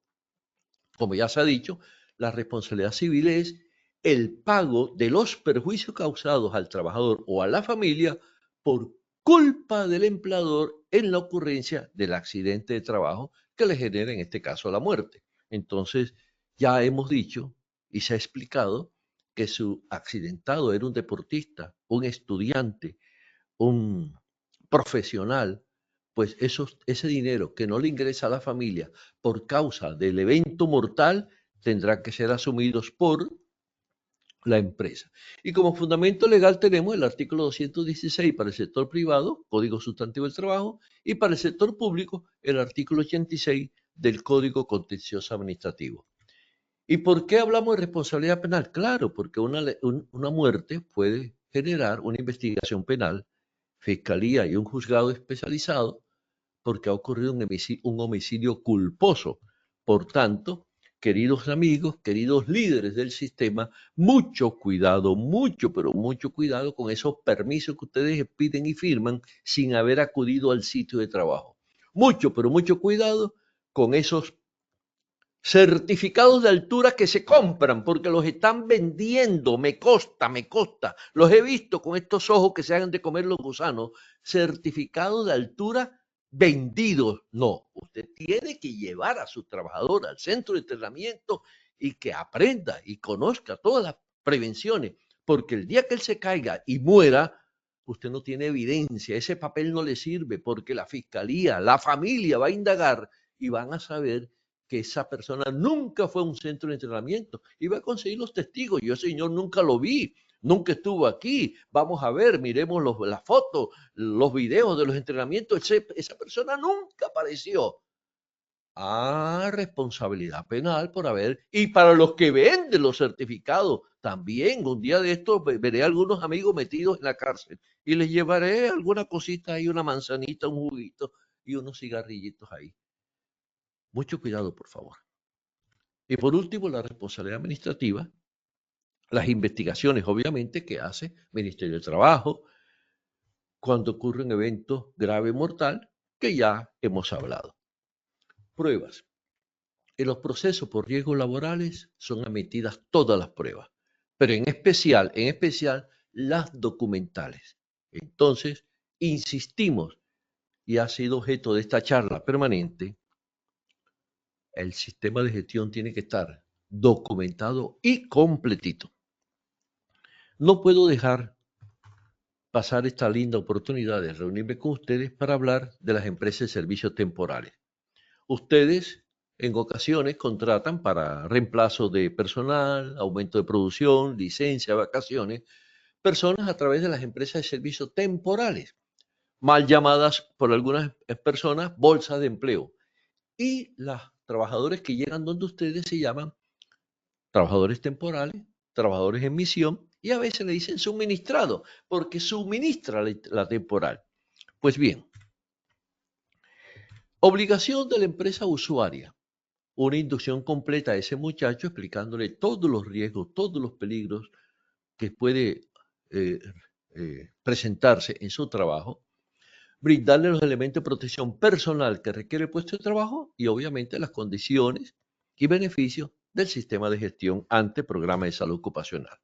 Como ya se ha dicho, la responsabilidad civil es el pago de los perjuicios causados al trabajador o a la familia por culpa del empleador en la ocurrencia del accidente de trabajo que le genera en este caso la muerte. Entonces, ya hemos dicho y se ha explicado que su accidentado era un deportista, un estudiante, un profesional, pues ese dinero que no le ingresa a la familia por causa del evento mortal tendrá que ser asumidos por la empresa. Y como fundamento legal tenemos el artículo 216 para el sector privado, Código Sustantivo del Trabajo, y para el sector público el artículo 86 del Código Contencioso Administrativo. ¿Y por qué hablamos de responsabilidad penal? Claro, porque una muerte puede generar una investigación penal, fiscalía y un juzgado especializado, porque ha ocurrido un homicidio culposo. Por tanto, queridos amigos, queridos líderes del sistema, mucho cuidado, mucho, pero mucho cuidado con esos permisos que ustedes piden y firman sin haber acudido al sitio de trabajo. Mucho, pero mucho cuidado con esos certificados de altura que se compran porque los están vendiendo, me consta, los he visto con estos ojos que se hagan de comer los gusanos, certificados de altura vendidos. No, usted tiene que llevar a su trabajador al centro de entrenamiento y que aprenda y conozca todas las prevenciones, porque el día que él se caiga y muera, usted no tiene evidencia, ese papel no le sirve porque la fiscalía, la familia va a indagar y van a saber que esa persona nunca fue a un centro de entrenamiento y va a conseguir los testigos. Yo, señor, nunca lo vi, nunca estuvo aquí. Vamos a ver, miremos las fotos, los videos de los entrenamientos. Esa persona nunca apareció. Responsabilidad penal por haber. Y para los que venden los certificados, también un día de estos veré a algunos amigos metidos en la cárcel y les llevaré alguna cosita ahí, una manzanita, un juguito y unos cigarrillitos ahí. Mucho cuidado, por favor. Y por último, la responsabilidad administrativa, las investigaciones, obviamente, que hace el Ministerio de Trabajo cuando ocurre un evento grave mortal, que ya hemos hablado. Pruebas. En los procesos por riesgos laborales son admitidas todas las pruebas, pero en especial las documentales. Entonces, insistimos, y ha sido objeto de esta charla permanente, el sistema de gestión tiene que estar documentado y completito. No puedo dejar pasar esta linda oportunidad de reunirme con ustedes para hablar de las empresas de servicios temporales. Ustedes en ocasiones contratan para reemplazo de personal, aumento de producción, licencia, vacaciones, personas a través de las empresas de servicios temporales, mal llamadas por algunas personas bolsas de empleo. Y los trabajadores que llegan donde ustedes se llaman trabajadores temporales, trabajadores en misión, y a veces le dicen suministrado, porque suministra la temporal. Pues bien, obligación de la empresa usuaria, una inducción completa a ese muchacho explicándole todos los riesgos, todos los peligros que puede presentarse en su trabajo, brindarle los elementos de protección personal que requiere el puesto de trabajo y obviamente las condiciones y beneficios del sistema de gestión ante programa de salud ocupacional.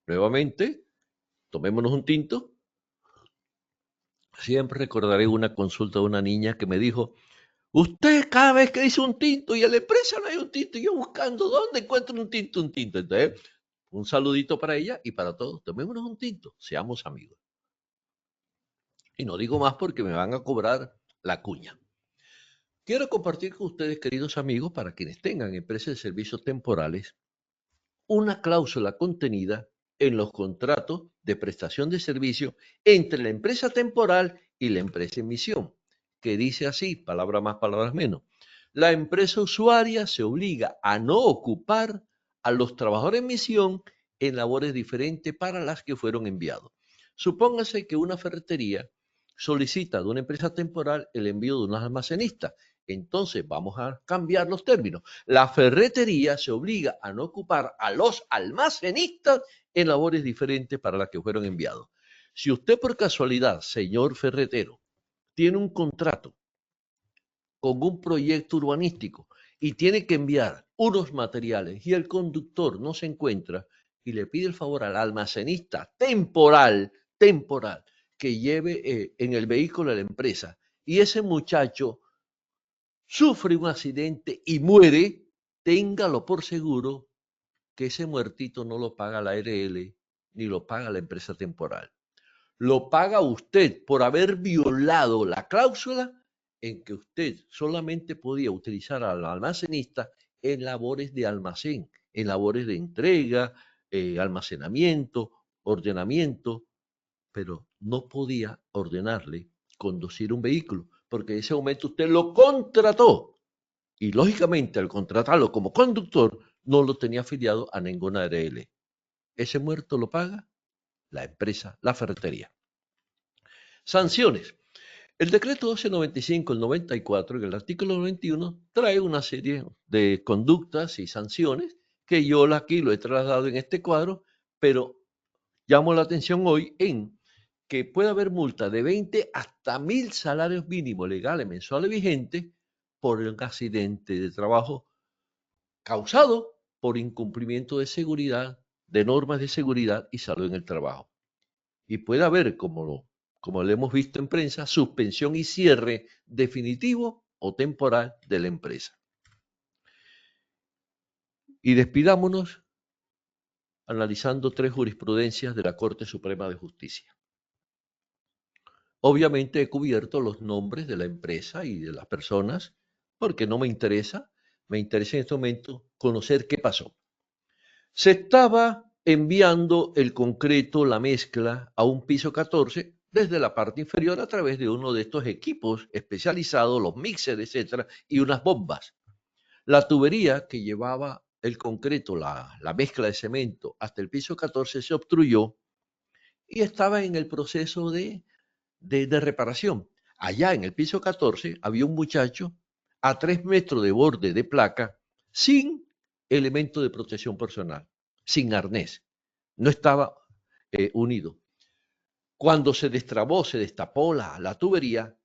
Nuevamente, tomémonos un tinto. Siempre recordaré una consulta de una niña que me dijo, usted cada vez que dice un tinto y en la empresa no hay un tinto, yo buscando dónde encuentro un tinto. Entonces, un saludito para ella y para todos. Tomémonos un tinto, seamos amigos. Y no digo más porque me van a cobrar la cuña. Quiero compartir con ustedes, queridos amigos, para quienes tengan empresas de servicios temporales, una cláusula contenida en los contratos de prestación de servicio entre la empresa temporal y la empresa en misión, que dice así, palabras más, palabras menos. La empresa usuaria se obliga a no ocupar a los trabajadores en misión en labores diferentes para las que fueron enviados. Supóngase que una ferretería solicita de una empresa temporal el envío de unos almacenistas. Entonces vamos a cambiar los términos. La ferretería se obliga a no ocupar a los almacenistas en labores diferentes para las que fueron enviados. Si usted por casualidad, señor ferretero, tiene un contrato con un proyecto urbanístico y tiene que enviar unos materiales y el conductor no se encuentra y le pide el favor al almacenista temporal que lleve en el vehículo de la empresa y ese muchacho sufre un accidente y muere, téngalo por seguro que ese muertito no lo paga la ARL ni lo paga la empresa temporal. Lo paga usted por haber violado la cláusula en que usted solamente podía utilizar al almacenista en labores de almacén, en labores de entrega, almacenamiento, ordenamiento, pero no podía ordenarle conducir un vehículo, porque en ese momento usted lo contrató y lógicamente al contratarlo como conductor no lo tenía afiliado a ninguna ARL. Ese muerto lo paga la empresa, la ferretería. Sanciones. El decreto 1295 del 94, en el artículo 91, trae una serie de conductas y sanciones que yo aquí lo he trasladado en este cuadro, pero llamo la atención hoy en que puede haber multa de 20 hasta 1000 salarios mínimos legales mensuales vigentes por un accidente de trabajo causado por incumplimiento de seguridad, de normas de seguridad y salud en el trabajo. Y puede haber, como lo hemos visto en prensa, suspensión y cierre definitivo o temporal de la empresa. Y despidámonos analizando 3 jurisprudencias de la Corte Suprema de Justicia. Obviamente he cubierto los nombres de la empresa y de las personas porque no me interesa en este momento conocer qué pasó. Se estaba enviando el concreto, la mezcla, a un piso 14 desde la parte inferior a través de uno de estos equipos especializados, los mixers, etcétera, y unas bombas. La tubería que llevaba el concreto, la mezcla de cemento, hasta el piso 14 se obstruyó y estaba en el proceso de reparación. Allá en el piso 14 había un muchacho a 3 metros de borde de placa sin elemento de protección personal, sin arnés. No estaba unido. Cuando se destrabó, se destapó la tubería,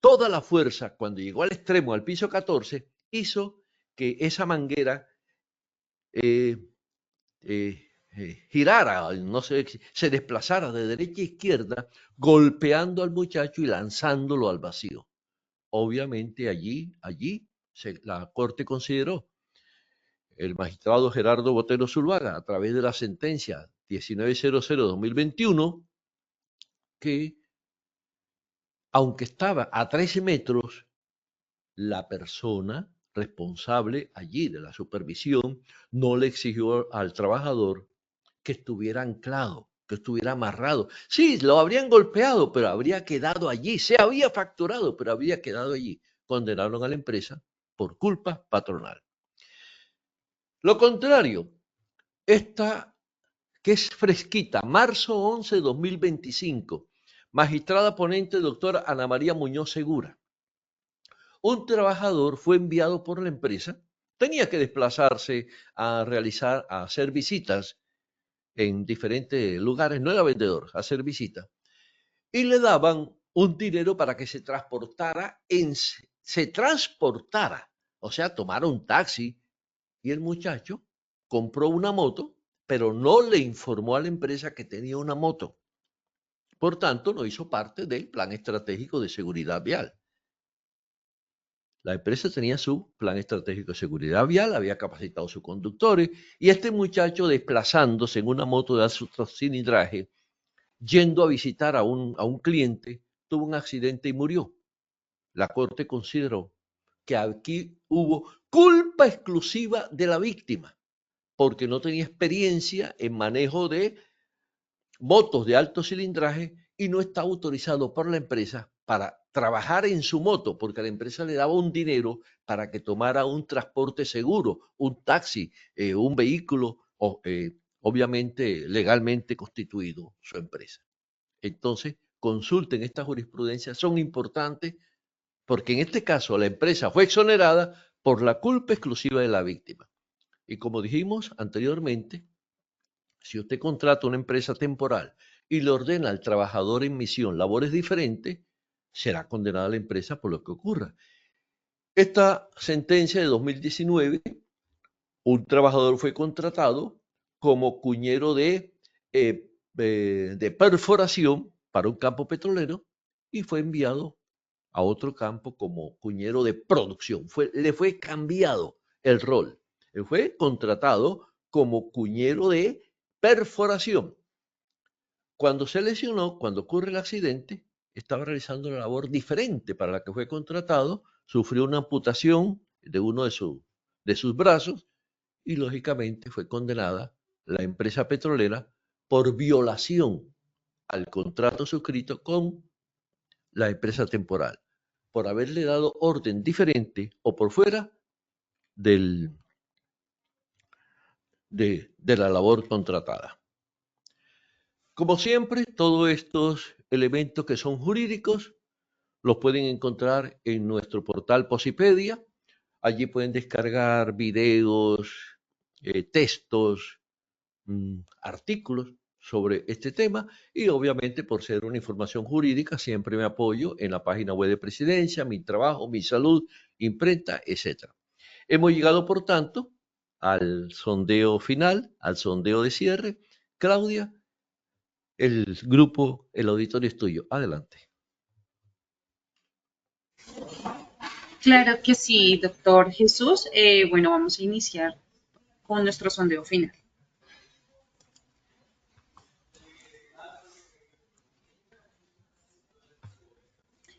toda la fuerza, cuando llegó al extremo, al piso 14, hizo que esa manguera girara, no sé, se desplazara de derecha a izquierda, golpeando al muchacho y lanzándolo al vacío. Obviamente allí la Corte consideró, el magistrado Gerardo Botero Zuluaga, a través de la sentencia 1900-2021, que aunque estaba a 13 metros, la persona responsable allí de la supervisión no le exigió al trabajador que estuviera anclado, que estuviera amarrado. Sí, lo habrían golpeado, pero habría quedado allí. Se había facturado, pero habría quedado allí. Condenaron a la empresa por culpa patronal. Lo contrario, esta que es fresquita, marzo 11 de 2025, magistrada ponente doctora Ana María Muñoz Segura. Un trabajador fue enviado por la empresa, tenía que desplazarse a hacer visitas en diferentes lugares, no era vendedor, hacer visitas, y le daban un dinero para que se transportara, o sea, tomara un taxi, y el muchacho compró una moto, pero no le informó a la empresa que tenía una moto. Por tanto, no hizo parte del plan estratégico de seguridad vial. La empresa tenía su plan estratégico de seguridad vial, había capacitado a sus conductores, y este muchacho desplazándose en una moto de alto cilindraje, yendo a visitar a un cliente, tuvo un accidente y murió. La Corte consideró que aquí hubo culpa exclusiva de la víctima, porque no tenía experiencia en manejo de motos de alto cilindraje y no está autorizado por la empresa para trabajar en su moto, porque la empresa le daba un dinero para que tomara un transporte seguro, un taxi, un vehículo, obviamente legalmente constituido su empresa. Entonces, consulten esta jurisprudencia, son importantes porque en este caso la empresa fue exonerada por la culpa exclusiva de la víctima. Y como dijimos anteriormente, si usted contrata una empresa temporal y le ordena al trabajador en misión labores diferentes, será condenada la empresa por lo que ocurra. Esta sentencia de 2019, un trabajador fue contratado como cuñero de perforación para un campo petrolero y fue enviado a otro campo como cuñero de producción. Le fue cambiado el rol. Él fue contratado como cuñero de perforación. Cuando se lesionó, cuando ocurre el accidente, estaba realizando una labor diferente para la que fue contratado, sufrió una amputación de uno de sus brazos y lógicamente fue condenada la empresa petrolera por violación al contrato suscrito con la empresa temporal, por haberle dado orden diferente o por fuera de la labor contratada. Como siempre, todos estos elementos que son jurídicos los pueden encontrar en nuestro portal Posipedia. Allí pueden descargar videos, textos, artículos sobre este tema y obviamente por ser una información jurídica siempre me apoyo en la página web de Presidencia, Mi Trabajo, Mi Salud, Imprenta, etc. Hemos llegado, por tanto, al sondeo final, al sondeo de cierre. Claudia, el grupo, el auditorio es tuyo. Adelante. Claro que sí, doctor Jesús. Bueno, vamos a iniciar con nuestro sondeo final.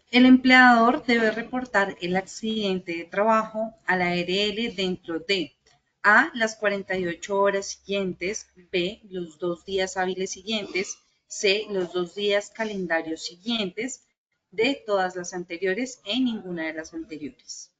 El empleador debe reportar el accidente de trabajo a la ARL dentro de A, las 48 horas siguientes, B, los 2 días hábiles siguientes, C, los 2 días calendarios siguientes, D, todas las anteriores e ninguna de las anteriores.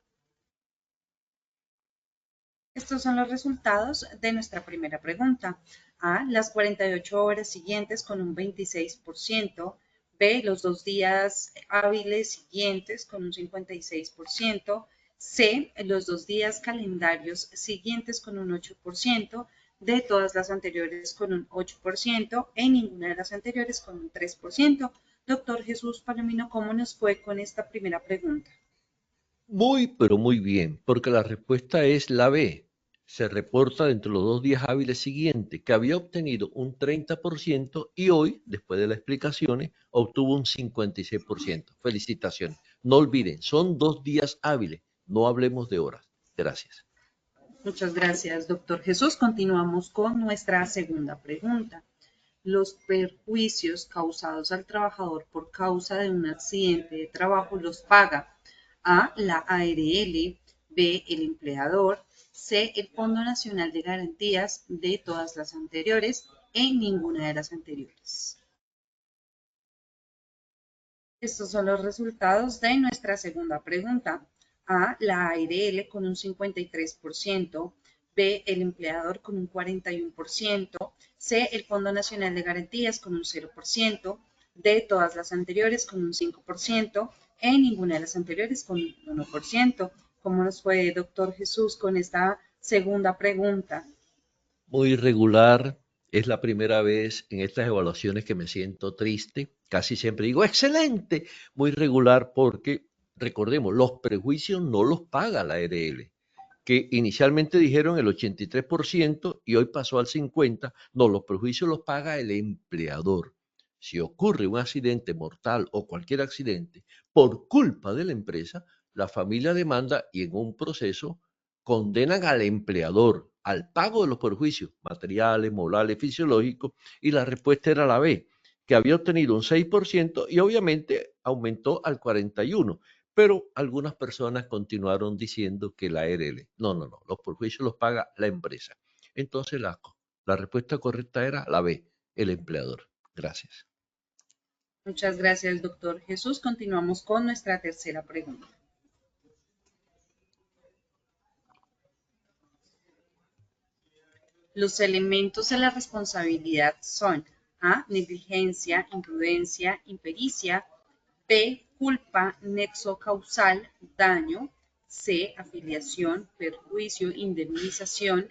Estos son los resultados de nuestra primera pregunta. A, las 48 horas siguientes con un 26%, B, los 2 días hábiles siguientes con un 56%, C, los 2 días calendarios siguientes con un 8%, de todas las anteriores con un 8% e ninguna de las anteriores con un 3%. Doctor Jesús Palomino, ¿cómo nos fue con esta primera pregunta? Muy, pero muy bien, porque la respuesta es la B. Se reporta dentro de los 2 días hábiles siguientes que había obtenido un 30% y hoy, después de las explicaciones, obtuvo un 56%. Felicitaciones. No olviden, son 2 días hábiles, no hablemos de horas. Gracias. Muchas gracias, doctor Jesús. Continuamos con nuestra segunda pregunta. Los perjuicios causados al trabajador por causa de un accidente de trabajo los paga A, la ARL, B, el empleador, C, el Fondo Nacional de Garantías, de todas las anteriores, e ninguna de las anteriores. Estos son los resultados de nuestra segunda pregunta. A, la ARL con un 53%, B, el empleador con un 41%, C, el Fondo Nacional de Garantías con un 0%, D, todas las anteriores con un 5%, E, ninguna de las anteriores con un 1%. ¿Cómo nos fue, doctor Jesús, con esta segunda pregunta? Muy irregular. Es la primera vez en estas evaluaciones que me siento triste. Casi siempre digo, excelente. Muy irregular porque, recordemos, los prejuicios no los paga la ARL, que inicialmente dijeron el 83% y hoy pasó al 50%. No, los prejuicios los paga el empleador. Si ocurre un accidente mortal o cualquier accidente por culpa de la empresa, la familia demanda y en un proceso condenan al empleador al pago de los perjuicios materiales, morales, fisiológicos, y la respuesta era la B, que había obtenido un 6% y obviamente aumentó al 41%. Pero algunas personas continuaron diciendo que la ARL, no, los perjuicios los paga la empresa. Entonces la respuesta correcta era la B, el empleador. Gracias. Muchas gracias, doctor Jesús. Continuamos con nuestra tercera pregunta. Los elementos de la responsabilidad son A, negligencia, imprudencia, impericia, B, culpa, nexo causal, daño, C, afiliación, perjuicio, indemnización,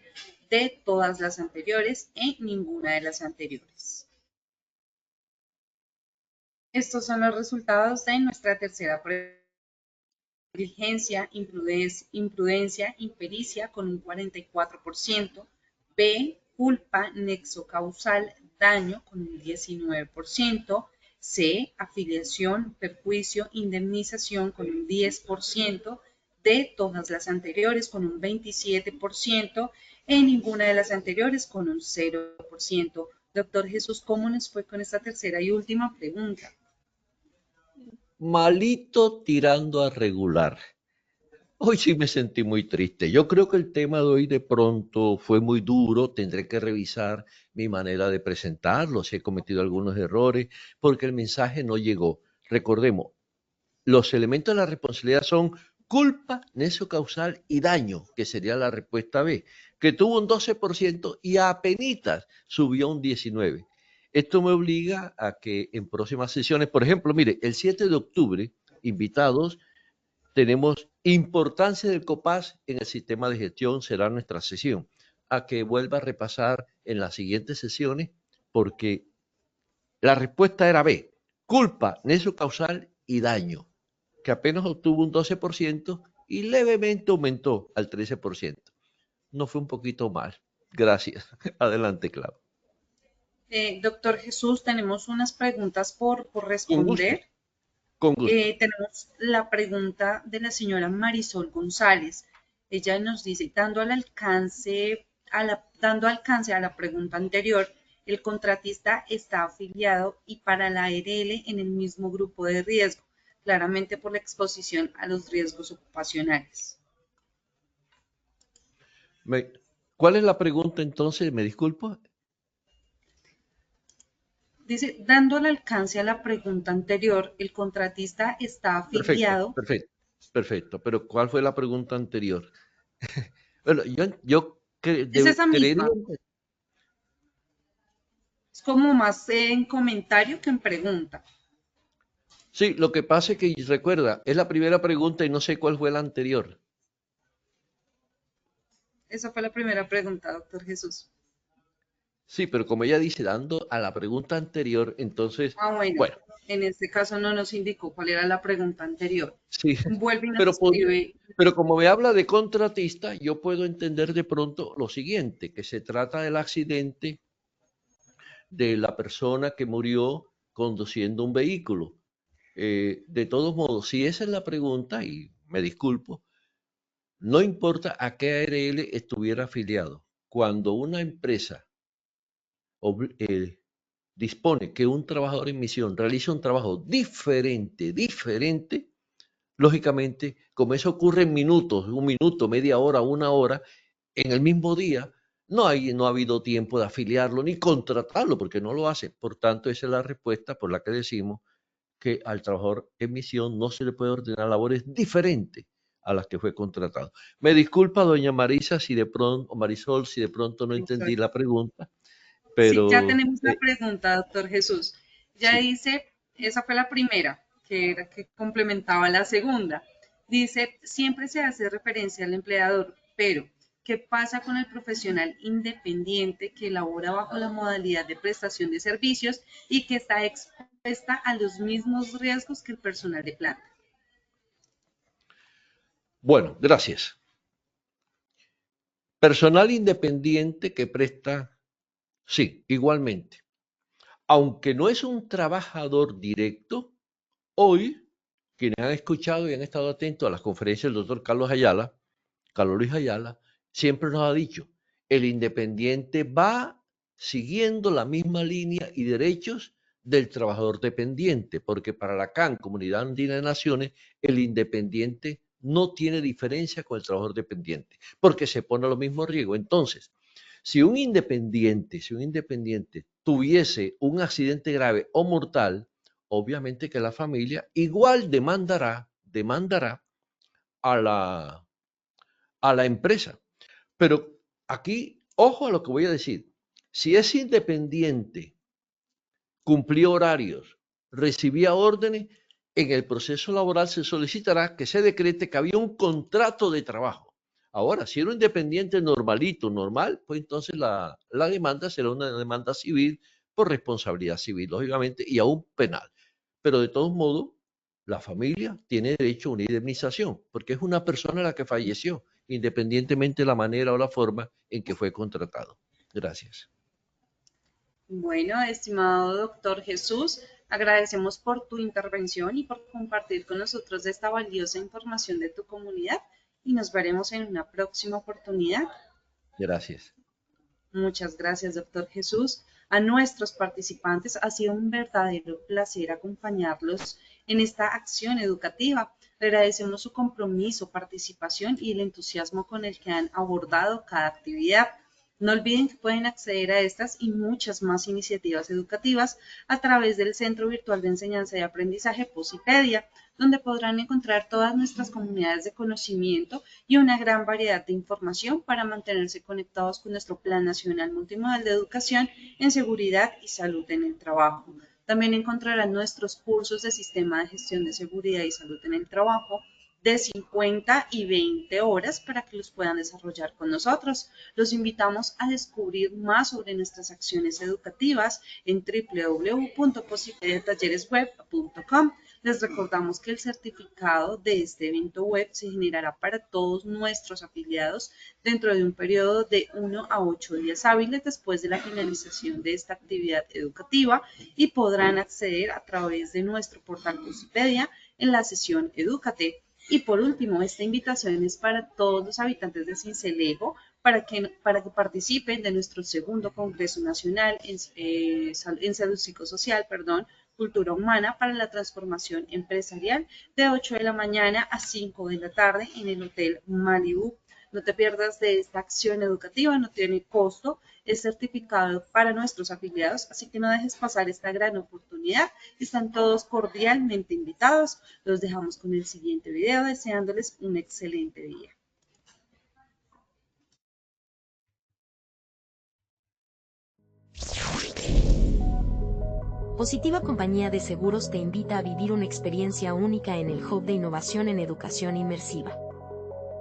D, todas las anteriores e ninguna de las anteriores. Estos son los resultados de nuestra tercera pregunta. Negligencia, imprudencia, impericia con un 44%, B, culpa, nexo causal, daño con un 19%, C, afiliación, perjuicio, indemnización con un 10%, D, todas las anteriores con un 27%, en ninguna de las anteriores con un 0%. Doctor Jesús, ¿cómo nos fue con esta tercera y última pregunta? Malito tirando a regular. Hoy sí me sentí muy triste. Yo creo que el tema de hoy de pronto fue muy duro. Tendré que revisar mi manera de presentarlo, si he cometido algunos errores, porque el mensaje no llegó. Recordemos, los elementos de la responsabilidad son culpa, nexo causal y daño, que sería la respuesta B, que tuvo un 12% y apenitas subió un 19%. Esto me obliga a que en próximas sesiones, por ejemplo, mire, el 7 de octubre, invitados, tenemos importancia del COPAS en el sistema de gestión, será nuestra sesión, a que vuelva a repasar en las siguientes sesiones, porque la respuesta era B, culpa, nexo causal y daño, que apenas obtuvo un 12% y levemente aumentó al 13%. No fue un poquito mal. Gracias. Adelante, Clau. Doctor Jesús, tenemos unas preguntas por Con gusto. responder. Con gusto. Tenemos la pregunta de la señora Marisol González. Ella nos dice, dando alcance a la pregunta anterior, el contratista está afiliado y para la ARL en el mismo grupo de riesgo, claramente por la exposición a los riesgos ocupacionales. ¿Cuál es la pregunta entonces? Me disculpo. Dice, dando el alcance a la pregunta anterior, el contratista está afiliado. Perfecto. Pero ¿cuál fue la pregunta anterior? Bueno, yo Es esa misma. Es como más en comentario que en pregunta. Sí, lo que pasa es que recuerda, es la primera pregunta y no sé cuál fue la anterior. Esa fue la primera pregunta, doctor Jesús. Sí, pero como ella dice, dando a la pregunta anterior, entonces, Bueno, bueno, en este caso no nos indicó cuál era la pregunta anterior. sí, Vuelve y nos pero, escribe. pero como me habla de contratista, yo puedo entender de pronto lo siguiente, que se trata del accidente de la persona que murió conduciendo un vehículo. De todos modos, si esa es la pregunta, y me disculpo, no importa a qué ARL estuviera afiliado, cuando una empresa dispone que un trabajador en misión realiza un trabajo diferente, lógicamente, como eso ocurre en minutos, un minuto, media hora, una hora, en el mismo día, no ha habido tiempo de afiliarlo ni contratarlo porque no lo hace. Por tanto, esa es la respuesta por la que decimos que al trabajador en misión no se le puede ordenar labores diferentes a las que fue contratado. Me disculpa, doña Marisa, si de pronto, o Marisol, si de pronto no entendí la pregunta, Sí, ya pero tenemos la pregunta, doctor Jesús. Ya sí. dice, esa fue la primera, que era que complementaba la segunda. Dice, siempre se hace referencia al empleador, pero ¿qué pasa con el profesional independiente que labora bajo la modalidad de prestación de servicios y que está expuesta a los mismos riesgos que el personal de planta? Bueno, gracias. Personal independiente que presta, sí, igualmente. Aunque no es un trabajador directo, hoy, quienes han escuchado y han estado atentos a las conferencias del doctor Carlos Luis Ayala, siempre nos ha dicho, el independiente va siguiendo la misma línea y derechos del trabajador dependiente, porque para la CAN, Comunidad Andina de Naciones, el independiente no tiene diferencia con el trabajador dependiente, porque se pone a lo mismo riesgo. Entonces, si un independiente tuviese un accidente grave o mortal, obviamente que la familia igual demandará a la empresa. Pero aquí, ojo a lo que voy a decir. Si es independiente, cumplió horarios, recibía órdenes, en el proceso laboral se solicitará que se decrete que había un contrato de trabajo. Ahora, si era un independiente normalito, normal, pues entonces la demanda será una demanda civil por responsabilidad civil, lógicamente, y aún penal. Pero de todos modos, la familia tiene derecho a una indemnización, porque es una persona la que falleció, independientemente de la manera o la forma en que fue contratado. Gracias. Bueno, estimado doctor Jesús, agradecemos por tu intervención y por compartir con nosotros esta valiosa información de tu comunidad y nos veremos en una próxima oportunidad. Gracias. Muchas gracias, doctor Jesús. A nuestros participantes ha sido un verdadero placer acompañarlos en esta acción educativa. Le agradecemos su compromiso, participación y el entusiasmo con el que han abordado cada actividad. No olviden que pueden acceder a estas y muchas más iniciativas educativas a través del Centro Virtual de Enseñanza y Aprendizaje Posipedia, donde podrán encontrar todas nuestras comunidades de conocimiento y una gran variedad de información para mantenerse conectados con nuestro Plan Nacional Multimodal de Educación en Seguridad y Salud en el Trabajo. También encontrarán nuestros cursos de Sistema de Gestión de Seguridad y Salud en el Trabajo de 50 y 20 horas para que los puedan desarrollar con nosotros. Los invitamos a descubrir más sobre nuestras acciones educativas en www.posipediatalleresweb.com. Les recordamos que el certificado de este evento web se generará para todos nuestros afiliados dentro de un periodo de 1 a 8 días hábiles después de la finalización de esta actividad educativa y podrán acceder a través de nuestro portal Posipedia en la sesión Edúcate. Y por último, esta invitación es para todos los habitantes de Sincelejo para que participen de nuestro segundo Congreso Nacional en Salud Psicosocial, Cultura Humana para la Transformación Empresarial de 8 de la mañana a 5 de la tarde en el Hotel Malibu. No te pierdas de esta acción educativa, no tiene costo, es certificado para nuestros afiliados, así que no dejes pasar esta gran oportunidad. Están todos cordialmente invitados. Los dejamos con el siguiente video, deseándoles un excelente día. Positiva Compañía de Seguros te invita a vivir una experiencia única en el Hub de Innovación en Educación Inmersiva.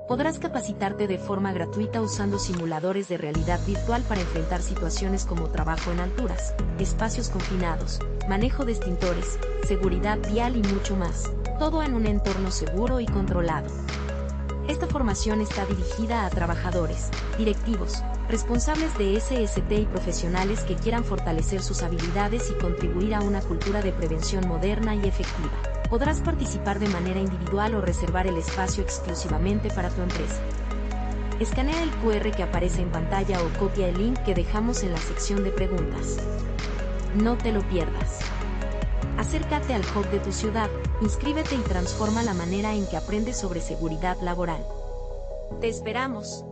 Podrás capacitarte de forma gratuita usando simuladores de realidad virtual para enfrentar situaciones como trabajo en alturas, espacios confinados, manejo de extintores, seguridad vial y mucho más, todo en un entorno seguro y controlado. Esta formación está dirigida a trabajadores, directivos, responsables de SST y profesionales que quieran fortalecer sus habilidades y contribuir a una cultura de prevención moderna y efectiva. Podrás participar de manera individual o reservar el espacio exclusivamente para tu empresa. Escanea el QR que aparece en pantalla o copia el link que dejamos en la sección de preguntas. No te lo pierdas. Acércate al hub de tu ciudad, inscríbete y transforma la manera en que aprendes sobre seguridad laboral. ¡Te esperamos!